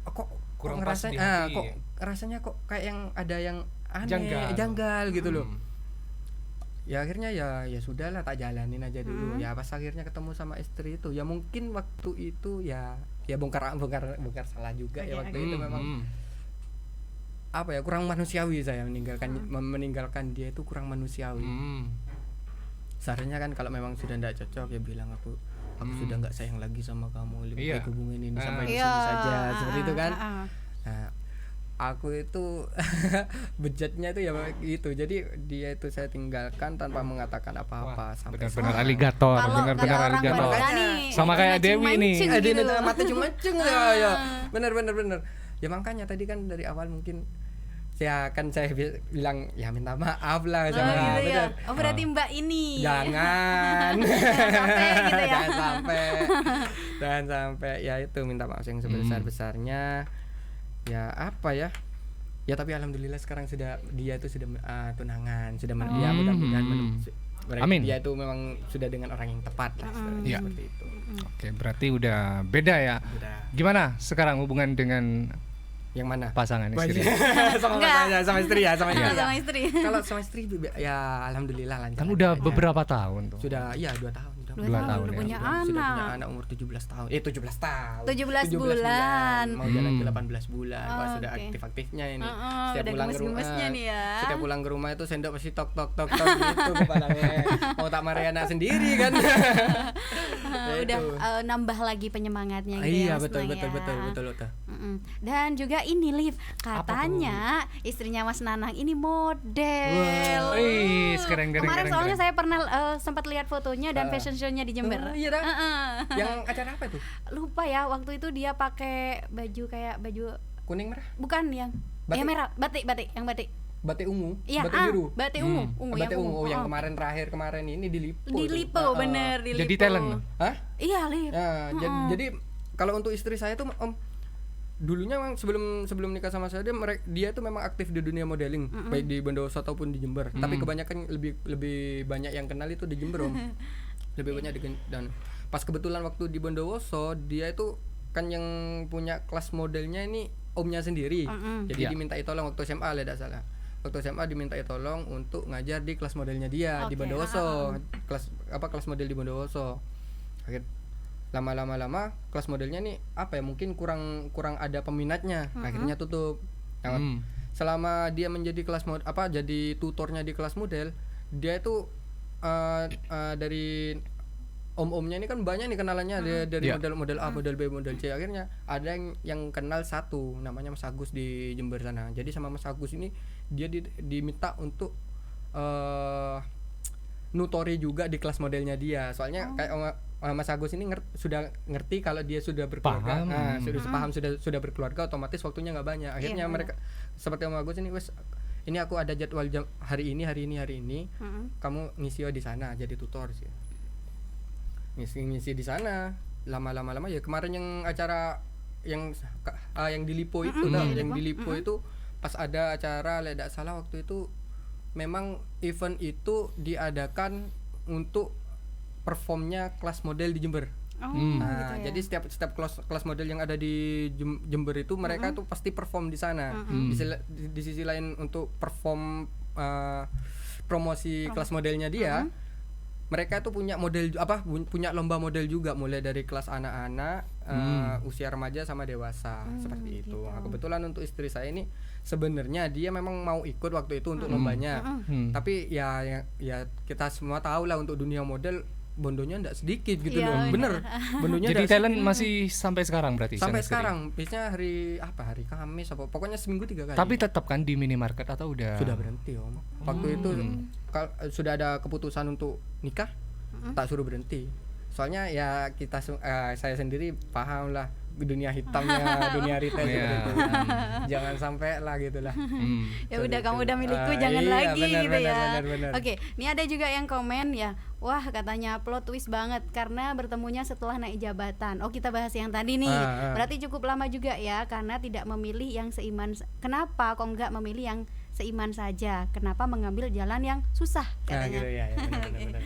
Kok Kurang pas di ngerasa hati kok ya? rasanya kok kayak yang ada yang aneh, janggal gitu loh. Ya akhirnya ya sudahlah, tak jalanin aja dulu. Ya pas akhirnya ketemu sama istri itu, ya mungkin waktu itu ya bongkar salah juga ya waktu itu memang apa ya, kurang manusiawi saya meninggalkan dia itu kurang manusiawi. Seharusnya kan kalau memang sudah tidak cocok ya bilang aku sudah nggak sayang lagi sama kamu, lebih baik hubungin ini sampai di sini saja, seperti itu kan. Nah, aku itu bejatnya itu ya gitu. Jadi dia itu saya tinggalkan tanpa mengatakan apa-apa. Sampai Benar-benar aligator, benar-benar aligator. Sama kayak Dewi nih. Ada mata cuma-ceng ya. Benar. Ya makanya tadi kan dari awal mungkin saya bilang ya minta maaf lah sama gitu ya. Oh berarti Mbak ini. Jangan. Sampai gitu ya. Jangan sampai ya itu minta maaf yang sebesar-besarnya. Ya apa ya tapi alhamdulillah sekarang dia itu sudah tunangan, sudah ya mudah-mudahan Amin. dia itu memang sudah dengan orang yang tepat lah seperti itu. Oke, berarti udah beda ya. Gimana sekarang hubungan dengan yang mana? Pasangan istri? sama istri ya, sama istri. Kalau sama istri ya alhamdulillah lancar. Kan udah beberapa tahun tuh. Sudah 2 tahun. 2 tahun udah ya. punya Sudah punya anak. anak umur 17 tahun. 17 tahun. 17 bulan. Mau jalan ke 18 bulan. Wah, sudah aktif-aktifnya ini. Setiap pulang ke rumah nih ya. Setiap pulang ke rumah itu sendok mesti tok gitu kepalanya. Mau tak marahin anak sendiri kan. Udah nambah lagi penyemangatnya gitu. Iya, ya, betul. Dan juga ini Liv, katanya istrinya Mas Nanang ini model. Wih, keren. Kemarin soalnya saya pernah sempat lihat fotonya dan fashion show-nya di Jember. Iya dah. Yang acara apa tuh? Lupa ya, waktu itu dia pakai baju kayak baju kuning merah? Bukan yang batik. Merah, batik. Batik ungu, ya, batik biru. Batik ungu, batik ungu. Yang kemarin ini di Lipo. Bener di Lipo. Jadi talent. Hah? Iya, Lipo. Ya, jadi kalau untuk istri saya tuh dulunya memang sebelum nikah sama saya dia tuh memang aktif di dunia modeling, baik di Bondowoso ataupun di Jember. Tapi kebanyakan lebih banyak yang kenal itu di Jember, Om. Lebih banyak dan pas kebetulan waktu di Bondowoso dia itu kan yang punya kelas modelnya ini omnya sendiri. Jadi dimintai tolong waktu SMA lah tidak salah. Waktu SMA dimintai tolong untuk ngajar di kelas modelnya dia di Bondowoso. Kelas model di Bondowoso. Lama-lama kelas modelnya nih mungkin kurang ada peminatnya, akhirnya tutup. Selama dia menjadi jadi tutornya di kelas model, dia itu dari om-omnya ini kan banyak nih kenalannya dari model A, model B, model C. Akhirnya ada yang kenal satu namanya Mas Agus di Jember sana. Jadi sama Mas Agus ini dia diminta untuk nutori juga di kelas modelnya dia. Soalnya kayak Mas Agus ini sudah ngerti kalau dia sudah berkeluarga, sudah berkeluarga, otomatis waktunya nggak banyak. Akhirnya mereka seperti Om Agus ini, ini aku ada jadwal hari ini, kamu ngisi di sana jadi tutor sih. Ngisi di sana, lama ya kemarin yang acara yang di Lipo itu, yang di Lipo itu pas ada acara tidak salah waktu itu memang event itu diadakan untuk performnya kelas model di Jember. Gitu ya. Jadi setiap kelas model yang ada di Jember itu mereka tuh pasti perform di sana. Di sisi lain untuk perform promosi kelas modelnya dia, mereka tuh punya punya lomba model juga, mulai dari kelas anak-anak, usia remaja sama dewasa, seperti itu. Nah, kebetulan untuk istri saya ini sebenarnya dia memang mau ikut waktu itu untuk lombanya. Tapi ya kita semua tahu lah untuk dunia model bondonya enggak sedikit gitu loh. Bener. Bondonya jadi talent masih sampai sekarang berarti? Sampai sekarang. Biasanya hari Kamis pokoknya seminggu 3 kali. Tapi tetap kan di minimarket atau udah? Sudah berhenti, Om. Waktu itu sudah ada keputusan untuk nikah, tak suruh berhenti. Soalnya ya saya sendiri paham lah dunia hitamnya dunia retail seperti itu. Jangan sampai lah gitulah. Ya udah kamu udah milikku, jangan iya, lagi benar, gitu ya. benar. Oke, ini ada juga yang komen ya. Wah, katanya plot twist banget karena bertemunya setelah naik jabatan. Oh, kita bahas yang tadi nih. Berarti cukup lama juga ya karena tidak memilih yang seiman. Kenapa kok enggak memilih yang seiman saja? Kenapa mengambil jalan yang susah katanya? Gitu ya, benar.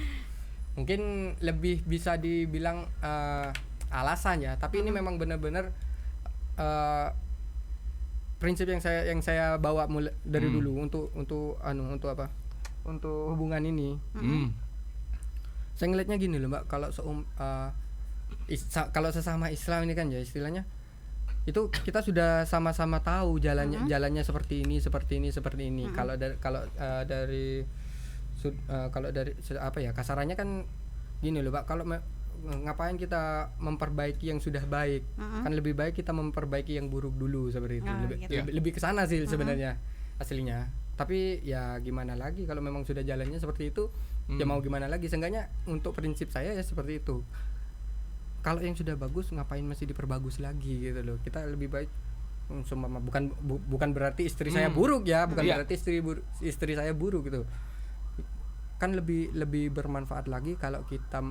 Mungkin lebih bisa dibilang alasan ya, tapi ini memang benar-benar prinsip yang saya bawa mulai dari dulu untuk apa? Untuk hubungan ini. Saya ngelihatnya gini loh Mbak, kalau sesama Islam ini kan ya istilahnya itu kita sudah sama-sama tahu jalannya seperti ini. Kalau dari apa ya kasarannya kan gini loh Pak, kalau ngapain kita memperbaiki yang sudah baik, kan lebih baik kita memperbaiki yang buruk dulu seperti itu. Lebih kesana sih sebenarnya aslinya. Tapi ya gimana lagi kalau memang sudah jalannya seperti itu, ya mau gimana lagi. Seenggaknya untuk prinsip saya ya seperti itu. Kalau yang sudah bagus ngapain masih diperbagus lagi gitu loh. Kita lebih baik bukan berarti istri saya buruk ya, bukan berarti istri saya buruk gitu. Kan lebih bermanfaat lagi kalau kita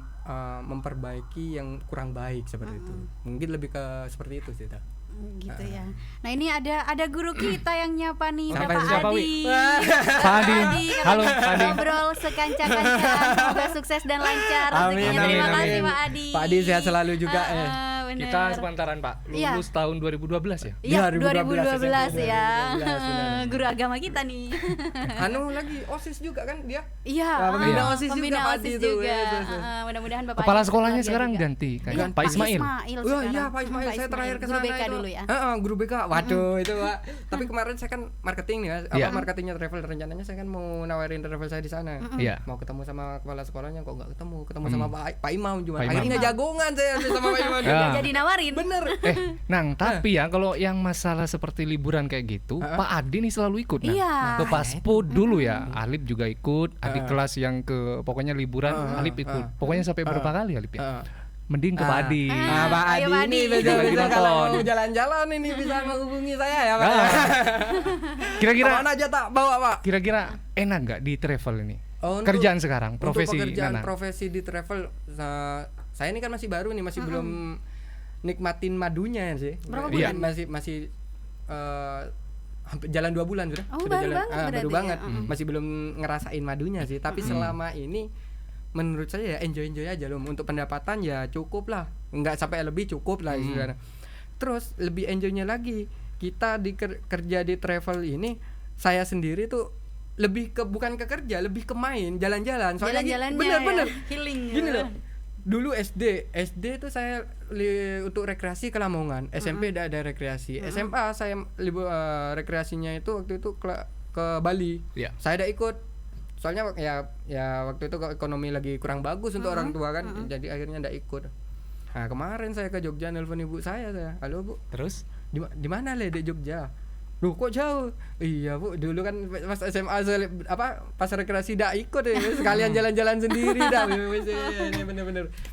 memperbaiki yang kurang baik seperti itu. Mungkin lebih ke seperti itu sih ta. Gitu ya. Nah, ini ada guru kita yang nyapa nih, Siapa, Bapak Wi? Adi. Pak Adi. Halo Pak Adi. Ngobrol sekancar-kancar, semoga sukses dan lancar rezekinya. Terima kasih Pak Adi. Pak Adi sehat selalu juga bener. Kita sepantaran Pak, lulus tahun 2012 ya? Iya, 2012 SMP, ya. 2012, Guru agama kita nih. Lagi OSIS juga kan dia? Iya, pembina OSIS pembina juga Pak OSIS Adi juga. itu. Mudah-mudahan Bapak Kepala Adi sekolahnya bahagia sekarang juga. ganti kan? Iya, Pak Ismail. Oh iya Pak Ismail, saya terakhir ke Guru sana BK itu. dulu ya. Guru BK. Waduh itu Pak. Tapi kemarin saya kan marketing nih ya, marketingnya travel, rencananya saya kan mau nawarin travel saya di sana. Mau ketemu sama kepala sekolahnya kok enggak ketemu sama Pak Imam cuma. Akhirnya jagongan saya sama Pak Imam. Jadi nawarin. Bener. Nang, tapi ya kalau yang masalah seperti liburan kayak gitu, Pak Adi nih selalu ikut. Iya. Ke Paspor dulu ya, Alip juga ikut, adik kelas yang ke pokoknya liburan, Alip ikut. Pokoknya sampai berapa kali Alip ya? Mending ke Pak Adi. Pak Ayo, Adi Pak ini Adi. bisa kalau mau jalan-jalan ini bisa menghubungi saya ya Pak. Kira-kira kemana aja tak bawa Pak? Kira-kira enak nggak di travel ini? Kerjaan sekarang, profesi untuk pekerjaan Nana. profesi di travel, saya ini kan masih baru nih, masih belum nikmatin madunya sih. Berapa bulan? Masih hampir jalan 2 bulan sudah. Oh, sudah baru jalan. banget berarti Baru ya. banget. Masih belum ngerasain madunya sih. Tapi selama ini menurut saya ya enjoy aja loh. Untuk pendapatan ya cukup lah. Enggak sampai lebih, cukup lah istilahnya. Terus lebih enjoynya lagi, kita kerja di travel ini, saya sendiri tuh lebih ke bukan ke kerja, lebih ke main, jalan-jalan. Soalnya bener healing. Gini loh. Dulu SD tuh saya untuk rekreasi ke Lamongan, SMP ada rekreasi, SMA saya rekreasinya itu waktu itu ke Bali. Saya udah ikut. Soalnya ya waktu itu ekonomi lagi kurang bagus untuk orang tua kan, jadi akhirnya ndak ikut. Nah, kemarin saya ke Jogja, nelpon ibu saya. Halo Bu. Terus? Di mana le di Jogja? Loh kok jauh? Iya Bu, dulu kan pas SMA pas rekreasi dak ikut ya, sekalian jalan-jalan sendiri dah. Ini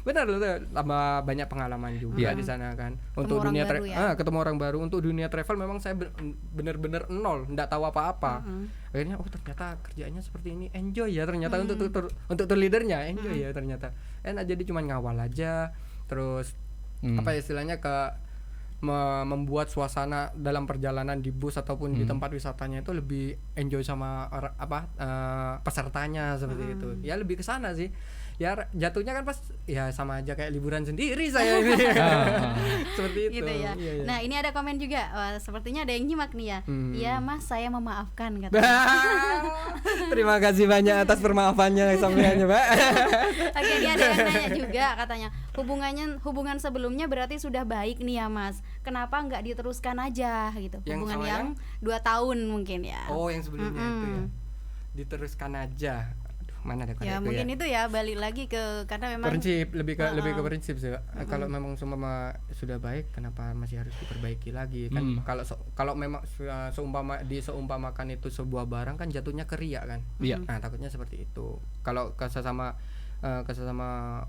bener loh, tambah banyak pengalaman juga di sana kan. Untuk dunia ketemu orang baru. Untuk dunia travel memang saya bener-bener nol, ndak tahu apa-apa. Akhirnya ternyata kerjaannya seperti ini, enjoy ya ternyata. Untuk tour leadernya enjoy ya ternyata. Enak, jadi cuma ngawal aja. Terus apa istilahnya membuat suasana dalam perjalanan di bus ataupun di tempat wisatanya itu lebih enjoy sama pesertanya seperti itu. Ya lebih ke sana sih. Ya jatuhnya kan pas ya sama aja kayak liburan sendiri saya ini. Seperti itu. Gitu ya. Iya. Nah, ini ada komen juga. Wah, sepertinya ada yang nyimak nih ya. Iya, Mas, saya memaafkan kata. Terima kasih banyak atas permaafannya sampeannya, Pak. Oke, ini ada yang nanya juga katanya. Hubungan sebelumnya berarti sudah baik nih ya, Mas. Kenapa nggak diteruskan aja gitu? Hubungan yang 2 tahun mungkin ya. Oh, yang sebelumnya itu ya. Diteruskan aja. Mana ada ya mungkin itu ya, balik lagi ke karena memang prinsip, lebih ke prinsip sih. Kalau memang sudah baik, kenapa masih harus diperbaiki lagi kan? Kalau memang seumpamakan itu sebuah barang kan jatuhnya ke riya kan. Nah, takutnya seperti itu. Kalau ke sesama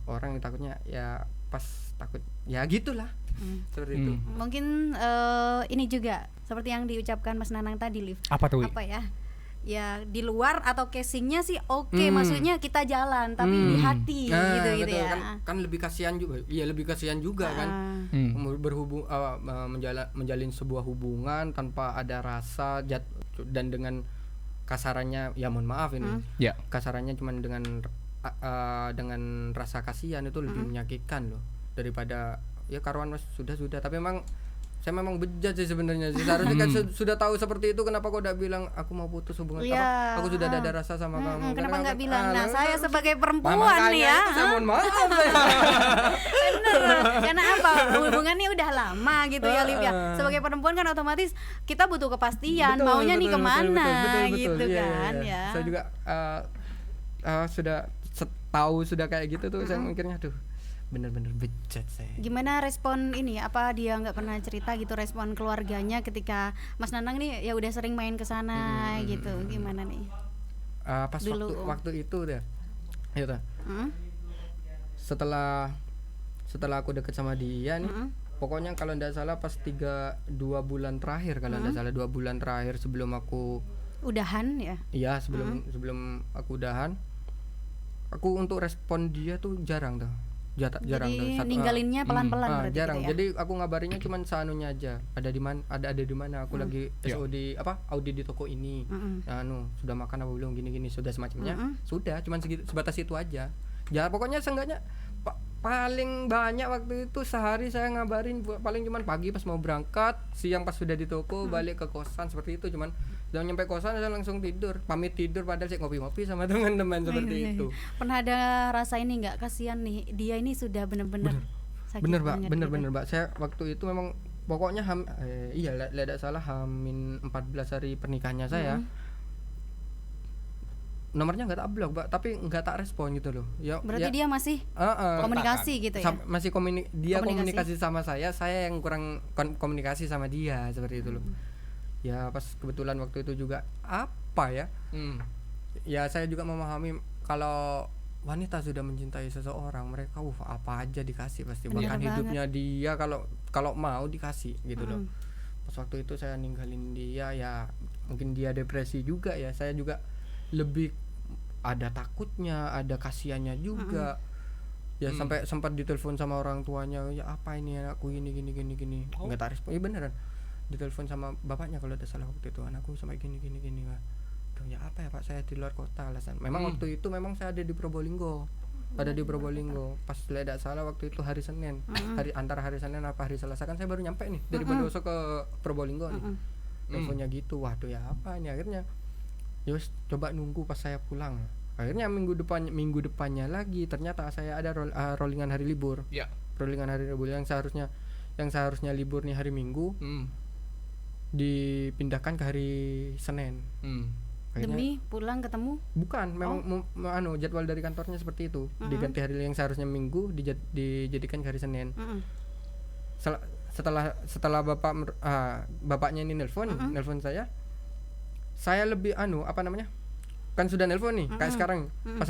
orang takutnya ya pas takut ya gitulah. Seperti itu. Mungkin ini juga seperti yang diucapkan Mas Nanang tadi, Liv. Apa tuh? Apa ya? Ya di luar atau casingnya sih oke, maksudnya kita jalan tapi di hati gitu betul. ya. Kan lebih kasihan juga. Iya, lebih kasihan juga kan. Berhubung menjalin sebuah hubungan tanpa ada rasa dan dengan kasarannya, ya mohon maaf ini. Kasarannya cuman dengan rasa kasihan itu lebih menyakitkan loh daripada ya karuan mas sudah tapi saya memang bejat sih sebenarnya sih. Seharusnya kan sudah tahu seperti itu, kenapa kok udah bilang aku mau putus hubungan aku sudah ada rasa sama kamu. Kenapa nggak bilang saya sebagai perempuan nih ya. Itu saya mohon maaf saya. Bener. Karena apa, hubungannya udah lama gitu ya Liv ya. Sebagai perempuan kan otomatis kita butuh kepastian, maunya nih kemana gitu kan ya. Saya juga sudah tahu sudah kayak gitu tuh, saya mikirnya aduh bener-bener bejat saya. Gimana respon ini? Apa dia nggak pernah cerita gitu respon keluarganya ketika Mas Nanang nih ya udah sering main ke sana gitu? Gimana nih? Pas waktu itu deh. Ya Setelah aku deket sama dia nih, pokoknya kalau enggak salah pas 2 bulan terakhir, kalau enggak salah 2 bulan terakhir sebelum aku udahan ya? Iya, sebelum aku udahan. Aku untuk respon dia tuh jarang tuh. Jarang tuh. Ninggalinnya pelan-pelan berarti jarang. gitu ya? Jadi aku ngabarinnya cuman seanunya aja. Ada di mana aku lagi SOD audit di toko ini. Sudah makan apa belum gini sudah semacamnya. Sudah cuman sebatas itu aja. Ya pokoknya seenggaknya paling banyak waktu itu sehari saya ngabarin paling cuman pagi pas mau berangkat, siang pas sudah di toko, balik ke kosan seperti itu. Cuman udah nyampe kosan saya langsung pamit tidur padahal saya ngopi-ngopi sama teman-teman seperti itu. Pernah ada rasa ini nggak, kasihan nih dia ini sudah benar-benar sakit. Bener Mbak, saya waktu itu memang pokoknya tidak salah hamin 14 hari pernikahannya saya. Nomornya nggak tak blok, Mbak, tapi nggak tak respon gitu loh. Berarti dia masih komunikasi gitu ya? Masih komunikasi sama saya yang kurang komunikasi sama dia seperti itu loh. Ya pas kebetulan waktu itu juga apa ya? Ya saya juga memahami kalau wanita sudah mencintai seseorang, mereka apa aja dikasih pasti. Bahkan hidupnya dia kalau mau dikasih gitu loh. Pas waktu itu saya ninggalin dia, ya mungkin dia depresi juga ya. Saya juga lebih ada takutnya, ada kasihannya juga. Ya sampai sempat ditelepon sama orang tuanya, ya apa ini anakku gini. Enggak tak respon. Iya beneran. Ditelepon sama bapaknya kalau ada salah waktu itu, anakku sampai gini. Tuh ya apa ya Pak, saya di luar kota alasan. Memang waktu itu memang saya ada di Probolinggo. Pas tidak salah waktu itu hari Senin. Antara hari Senin apa hari Selasa kan saya baru nyampe nih dari Bondowoso ke Probolinggo nih. Teleponnya gitu. Waduh ya apa ini akhirnya. Yus coba nunggu pas saya pulang. Akhirnya minggu depannya lagi ternyata saya ada rollingan hari libur. Rollingan hari libur yang seharusnya libur nih hari Minggu. Dipindahkan ke hari Senin. Demi pulang ketemu? Bukan, memang jadwal dari kantornya seperti itu. Diganti hari yang seharusnya Minggu dijadikan ke hari Senin. Setelah bapaknya ini nelpon saya lebih kan sudah nelpon nih kayak sekarang pas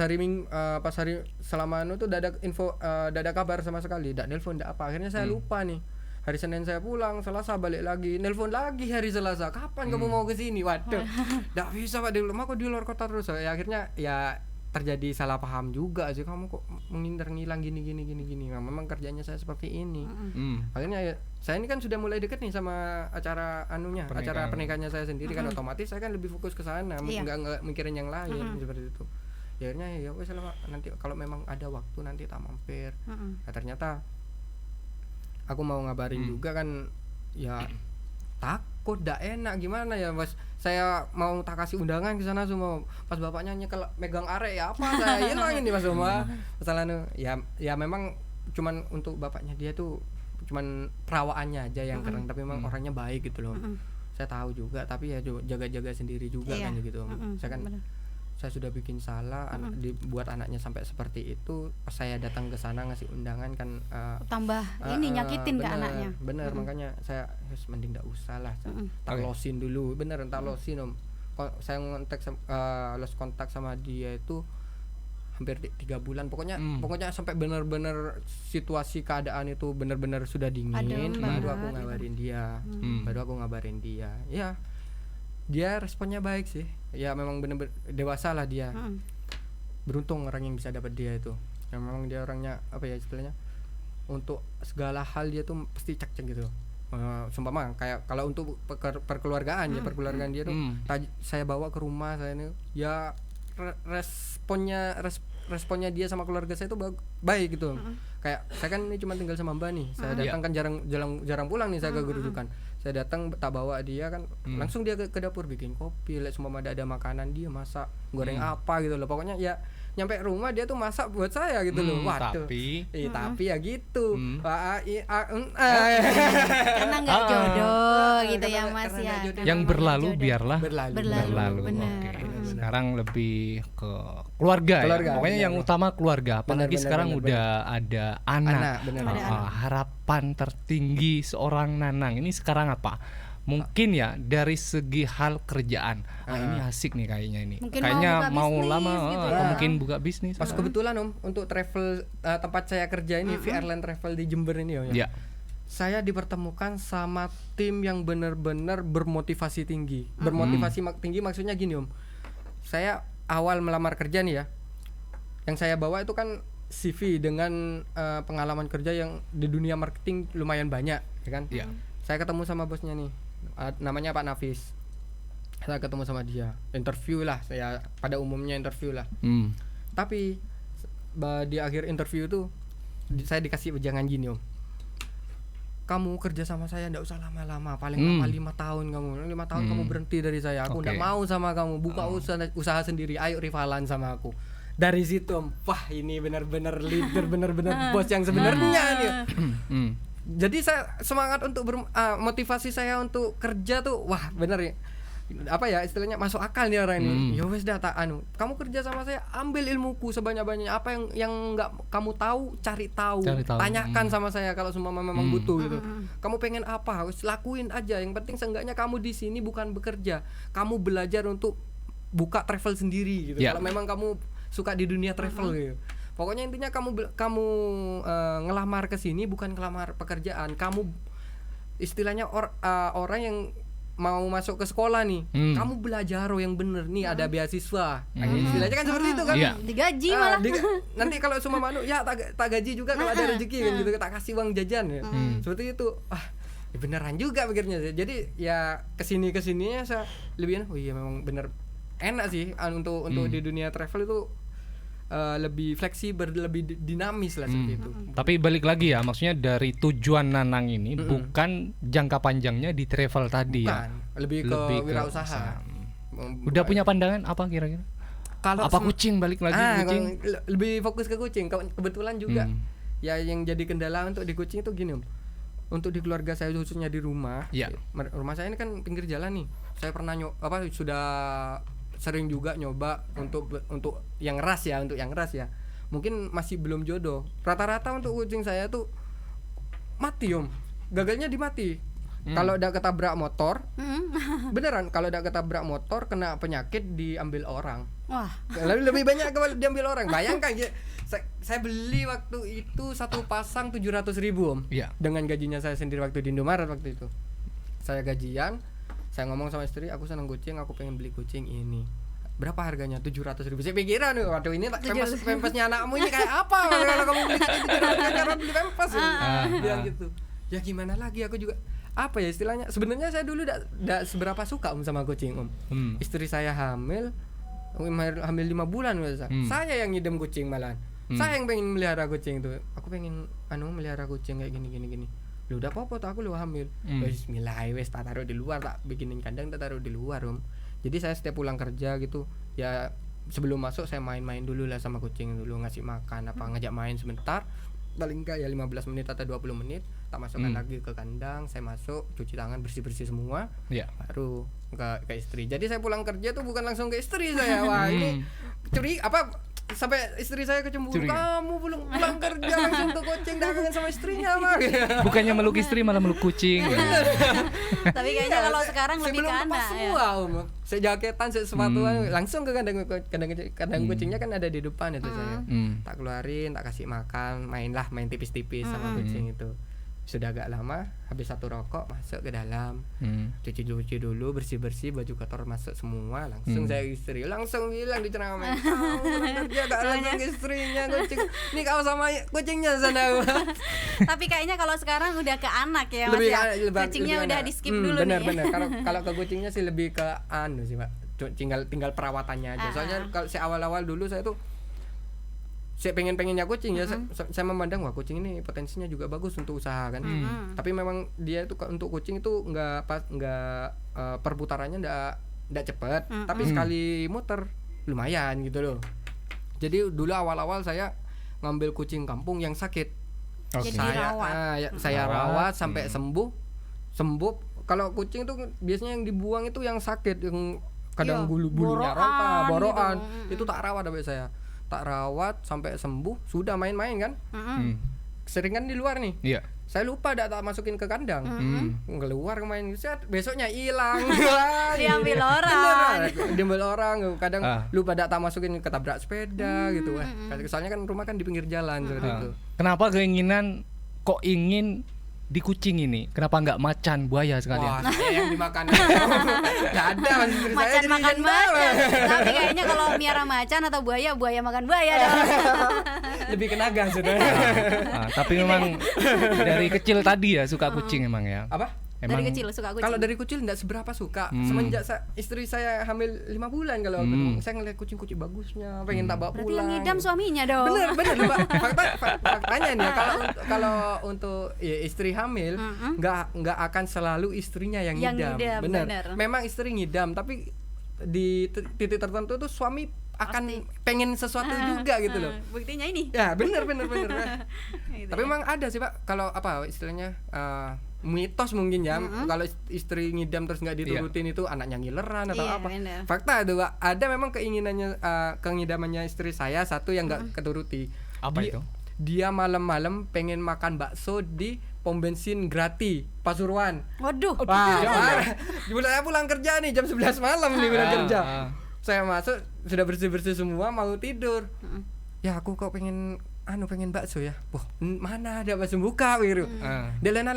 hari selama tuh udah ada info, udah ada kabar sama sekali, udah nelpon udah apa, akhirnya saya lupa nih. Hari Senin saya pulang, Selasa balik lagi, nelpon lagi hari Selasa, kapan kamu mau ke sini? Waduh, enggak bisa Pak, di rumah kok di luar kota terus. Ya akhirnya ya terjadi salah paham juga sih, kamu kok menghindar ngilang gini. Nah, memang kerjanya saya seperti ini. Akhirnya ya, saya ini kan sudah mulai deket nih sama acara acara pernikahannya saya sendiri kan, otomatis saya kan lebih fokus ke sana, enggak mikirin yang lain seperti itu. Ya akhirnya ya wes lah, nanti kalau memang ada waktu nanti tak mampir. Nah, ternyata aku mau ngabarin juga kan, ya takut dak enak gimana ya Mas, saya mau tak kasih undangan ke sana semua, pas bapaknya nyekel megang arek ya apa saya hilang ini Mas semua masalahnya. Ya memang cuman untuk bapaknya dia tuh cuman perawaannya aja yang keren, tapi memang orangnya baik gitu loh. Saya tahu juga, tapi ya jaga-jaga sendiri juga kan gitu. Saya kan saya sudah bikin salah, dibuat anaknya sampai seperti itu. Pas saya datang ke sana ngasih undangan kan tambah ini nyakitin ke anaknya. Bener, makanya saya mending enggak usah lah. Tak losin dulu, beneran tak losin Om. Saya lost kontak sama dia itu hampir 3 bulan. Pokoknya sampai benar-benar situasi keadaan itu benar-benar sudah dingin. Baru aku ngabarin dia. Ya, dia responnya baik sih. Ya memang benar-benar dewasa lah dia. Beruntung orang yang bisa dapat dia itu. Yang memang dia orangnya apa ya istilahnya, untuk segala hal dia tuh pasti cek gitu. Seumpama kayak kalau untuk perkeluargaan ya, perkeluargaan dia tuh saya bawa ke rumah saya ini ya, responnya dia sama keluarga saya itu baik gitu. Kayak saya kan ini cuma tinggal sama Mbak nih, saya datang kan jarang pulang nih saya ke kedudukan. Saya datang tak bawa dia kan, langsung dia ke dapur bikin kopi, semua ada makanan dia masak, goreng apa gitu loh. Pokoknya ya nyampe rumah dia tuh masak buat saya gitu loh. Waduh. Tapi ya gitu. Karena nggak jodoh gitu ya Mas ya. Yang berlalu biarlah berlalu. Benar. Oke. Sekarang lebih ke keluarga. Ya? Pokoknya yang utama keluarga. Apalagi sekarang udah ada anak. Harapan tertinggi seorang Nanang ini sekarang apa? Mungkin ya dari segi hal kerjaan. Ini asik nih kayaknya ini. Mungkin kayaknya mau bisnis, lama gitu atau mungkin buka bisnis. Pas kebetulan untuk travel tempat saya kerja ini Airline Travel di Jember ini ya. Saya dipertemukan sama tim yang benar-benar bermotivasi tinggi. Bermotivasi tinggi maksudnya gini Om. Saya awal melamar kerja nih ya. Yang saya bawa itu kan CV dengan pengalaman kerja yang di dunia marketing lumayan banyak, ya kan? Iya. Saya ketemu sama bosnya nih. Namanya Pak Nafis. Saya ketemu sama dia, interview lah, saya pada umumnya interview lah. Tapi di akhir interview itu saya dikasih wejangan gini Om, kamu kerja sama saya nggak usah lama-lama, paling lama 5 tahun kamu berhenti dari saya, aku nggak mau sama kamu, buka usaha sendiri, ayo rivalan sama aku. Dari situ Om, wah ini benar-benar leader, benar-benar bos yang sebenarnya nih. Jadi saya semangat untuk motivasi saya untuk kerja tuh, wah bener ya, apa ya istilahnya, masuk akal nih orang ini. Ya wes dah, kamu kerja sama saya, ambil ilmuku sebanyak-banyaknya, apa yang nggak kamu tahu cari tahu. Tanyakan sama saya kalau semua memang butuh gitu. Kamu pengen apa, harus lakuin aja, yang penting seenggaknya kamu di sini bukan bekerja, kamu belajar untuk buka travel sendiri gitu. Kalau memang kamu suka di dunia travel gitu. Pokoknya intinya kamu ngelamar ke sini bukan ngelamar pekerjaan. Kamu istilahnya orang yang mau masuk ke sekolah nih. Kamu belajar yang bener nih, ada beasiswa. Istilahnya kan seperti itu kan. Digaji malah. Nanti kalau semua manu ya tak gaji juga kalau ada rezeki kan gitu, tak kasih uang jajan ya. Seperti itu. Ya beneran juga pikirnya. Jadi ya kesininya saya lebih oh iya memang bener enak sih untuk di dunia travel itu. Lebih fleksibel, lebih dinamis lah seperti itu. Tapi balik lagi ya, maksudnya dari tujuan Nanang ini bukan jangka panjangnya di travel tadi. Bukan, ya. Lebih ke wirausaha. Udah punya pandangan apa kira-kira? Apa kucing balik lagi kucing? Lebih fokus ke kucing. Kebetulan juga ya yang jadi kendala untuk di kucing itu gini Om. Untuk di keluarga saya khususnya di rumah. Rumah saya ini kan pinggir jalan nih. Saya pernah sudah sering juga nyoba untuk yang ras ya, mungkin masih belum jodoh. Rata-rata untuk kucing saya tuh mati Om, gagalnya di mati. Kalau udah ketabrak motor, beneran kalau udah ketabrak motor kena penyakit diambil orang. Wah. Lebih banyak kalau diambil orang. Bayangkan saya beli waktu itu satu pasang 700.000 Om. Dengan gajinya saya sendiri waktu di Indomaret waktu itu. Saya gajian, saya ngomong sama istri, aku seneng kucing, aku pengen beli kucing ini. Berapa harganya? 700.000. Saya pikiran, waduh ini pempesnya anakmu ini kayak apa? Kalau kamu beli 700.000 karena beli pempes. Bilang gitu. Ya gimana lagi, aku juga apa ya istilahnya? Sebenarnya saya dulu tidak seberapa suka sama kucing Om. Istri saya hamil 5 bulan saya yang ngidam kucing malahan. Saya yang pengen melihara kucing tuh. Aku pengen melihara kucing kayak gini. Lu udah apa-apa tuh, aku lu hamil. Bismillah, wes tak taruh di luar, tak bikinin kandang, tak taruh di luar Om. Jadi saya setiap pulang kerja gitu ya, sebelum masuk saya main-main dulu lah sama kucing dulu, ngasih makan ngajak main sebentar, paling enggak ya 15 menit atau 20 menit, tak masukkan lagi ke kandang, saya masuk cuci tangan bersih-bersih semua, baru ke istri. Jadi saya pulang kerja tuh bukan langsung ke istri saya, wah ini sampai istri saya kecemburu, kamu belum pulang kerja langsung ke kucing dagangan sama istrinya mah. Bukannya meluk istri malah meluk kucing. Tapi kayaknya kalau sekarang lebih ke anak ya. Saya jaketan, saya sepatuan langsung ke kandang kucingnya kan ada di depan itu saya. Tak keluarin, tak kasih makan, main tipis-tipis sama kucing itu. Sudah agak lama, habis satu rokok masuk ke dalam, cuci dulu, bersih-bersih, baju kotor masuk semua, langsung saya istri langsung bilang di ceramah, kamu kerja gak langsung istrinya kucing, nih kau sama kucingnya sana. Tapi kayaknya kalau sekarang udah ke anak ya Mas ya, kucingnya udah di skip dulu nih. Bener. Kalau ke kucingnya sih lebih ke sih Pak, tinggal perawatannya aja. Soalnya kalau saya awal-awal dulu saya tuh saya pengennya kucing ya, saya memandang wah kucing ini potensinya juga bagus untuk usaha kan. Tapi memang dia itu untuk kucing itu nggak perputarannya nggak cepat, tapi sekali muter lumayan gitu loh. Jadi dulu awal-awal saya ngambil kucing kampung yang sakit. Saya rawat sampai sembuh. Kalau kucing itu biasanya yang dibuang itu yang sakit, yang kadang bulunya rontok, borokan, gitu. Itu tak rawat sampai saya. Tak rawat sampai sembuh, sudah main-main kan. Sering kan di luar nih. Iya. Saya lupa tak masukin ke kandang. Keluar main, besoknya hilang. Diambil orang. Kadang lupa tak masukin, ketabrak sepeda gitu. Soalnya kan rumah kan di pinggir jalan seperti itu. Kenapa keinginan kok ingin di kucing ini? Kenapa nggak macan, buaya sekalian? Wah, saya yang dimakan. Nggak ada macan makan macan. Tapi kayaknya kalau miara macan atau buaya makan buaya dong. Lebih kenaga sudah. Tapi memang dari kecil tadi ya suka kucing emang ya. Apa? Emang dari kecil suka kucing. Kalau dari kecil enggak seberapa suka. Semenjak istri saya hamil 5 bulan kalau saya ngeliat kucing-kucing bagusnya, pengen tak bawa pulang. Berarti yang ngidam suaminya dong. Bener faktanya nih kalau untuk ya, istri hamil enggak akan selalu istrinya yang ngidam. Bener. Memang istri ngidam, tapi di titik tertentu tuh suami akan pengen sesuatu juga gitu loh. Buktinya ini. Ya, bener. Tapi memang ada sih Pak, kalau apa istilahnya mitos mungkin ya, kalau istri ngidam terus nggak diturutin itu anaknya ngileran atau apa. Bener. Fakta itu Pak, ada memang kengidamannya istri saya satu yang nggak keturuti. Apa itu? Dia malam-malam pengen makan bakso di pom bensin gratis Pasuruan. Waduh. Saya pulang kerja nih jam 11 malam nih pulang kerja. Saya masuk sudah bersih semua mau tidur. Ya aku kok pengen bakso ya. Wah, mana ada bakso buka gitu. Dia lena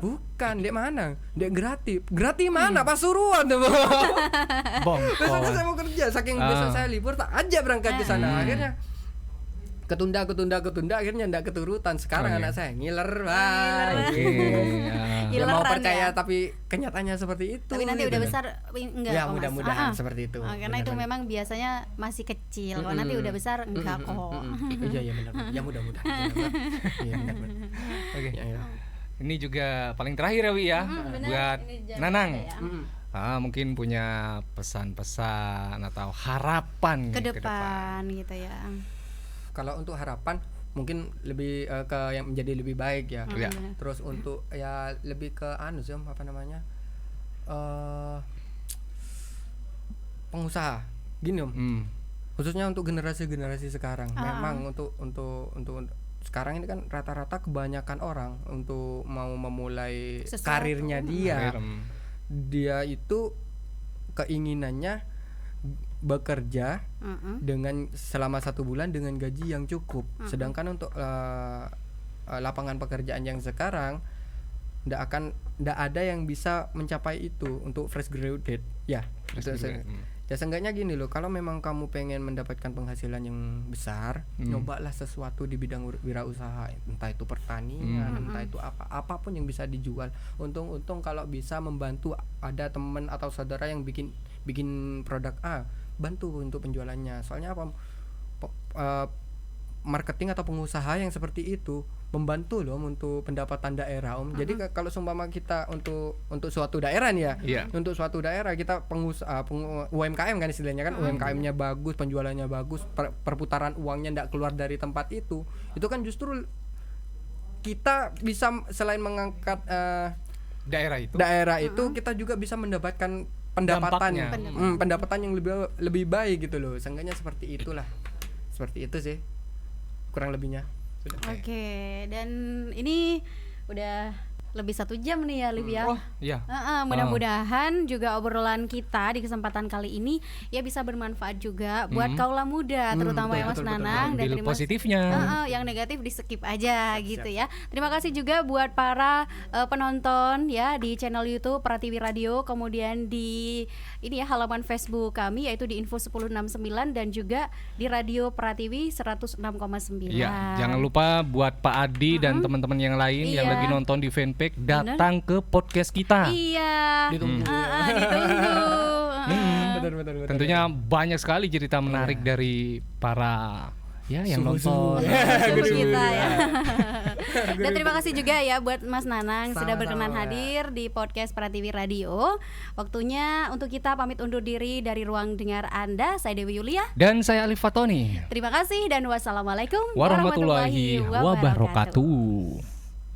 bukan, dek mana? Dek gratis. Gratis mana? Pasuruan tuh. Besok saya mau kerja, saking besok saya libur tak aja berangkat ke sana. Akhirnya ketunda akhirnya enggak keturutan. Sekarang anak saya ngiler banget. Ya mau percaya ya. Tapi kenyataannya seperti itu. Tapi nanti udah besar enggak. Ya mudah-mudahan seperti itu. Karena itu memang biasanya masih kecil. Kalau nanti udah besar enggak kok. Iya benar. Ya mudah-mudahan. Iya benar. Oke. Ini juga paling terakhir ya Wi ya, buat Nanang. Mungkin punya pesan-pesan atau harapan ke depan gitu ya. Kalau untuk harapan mungkin lebih ke yang menjadi lebih baik ya. Terus untuk ya lebih ke pengusaha gini khususnya untuk generasi sekarang. Memang untuk sekarang ini kan rata-rata kebanyakan orang untuk mau memulai karirnya dia itu keinginannya bekerja dengan selama 1 bulan dengan gaji yang cukup. Sedangkan untuk lapangan pekerjaan yang sekarang ndak ada yang bisa mencapai itu untuk fresh graduate ya. Ya seenggaknya gini loh, kalau memang kamu pengen mendapatkan penghasilan yang besar, nyobalah sesuatu di bidang wirausaha, entah itu pertanian, entah itu apapun yang bisa dijual. Untung kalau bisa membantu ada teman atau saudara yang bikin produk bantu untuk penjualannya. Soalnya marketing atau pengusaha yang seperti itu membantu loh untuk pendapatan daerah Jadi kalau seumpama kita untuk suatu daerah nih ya, untuk suatu daerah kita pengusaha UMKM kan istilahnya kan, UMKM-nya bagus, penjualannya bagus, perputaran uangnya ndak keluar dari tempat itu kan justru kita bisa selain mengangkat daerah itu kita juga bisa mendapatkan pendapatan yang lebih baik gitu loh. Seenggaknya seperti itulah. seperti itu sih kurang lebihnya. Oke, dan ini udah lebih 1 jam nih ya, Liv ya. Oh iya. Mudah-mudahan juga obrolan kita di kesempatan kali ini ya bisa bermanfaat juga buat kaula muda, terutama ya Mas Nanang. Dan ambil positifnya. Yang negatif di skip aja gitu ya. Terima kasih juga buat para penonton ya di channel YouTube Pratiwi Radio, kemudian di ini ya halaman Facebook kami yaitu di Info 1069 dan juga di Radio Pratiwi 106,9. Iya, jangan lupa buat Pak Adi dan teman-teman yang lain yang lagi nonton di fanpage datang ke podcast kita. Iya. Ditunggu. Ditunggu. Benar. Tentunya banyak sekali cerita menarik dari para yang nonton. Suhu kita ya. Dan terima kasih juga ya buat Mas Nanang sudah berkenan hadir di podcast Pratiwi Radio. Waktunya untuk kita pamit undur diri dari ruang dengar Anda. Saya Dewi Yulia Dan saya Alif Fatoni. Terima kasih dan wassalamualaikum warahmatullahi wabarakatuh.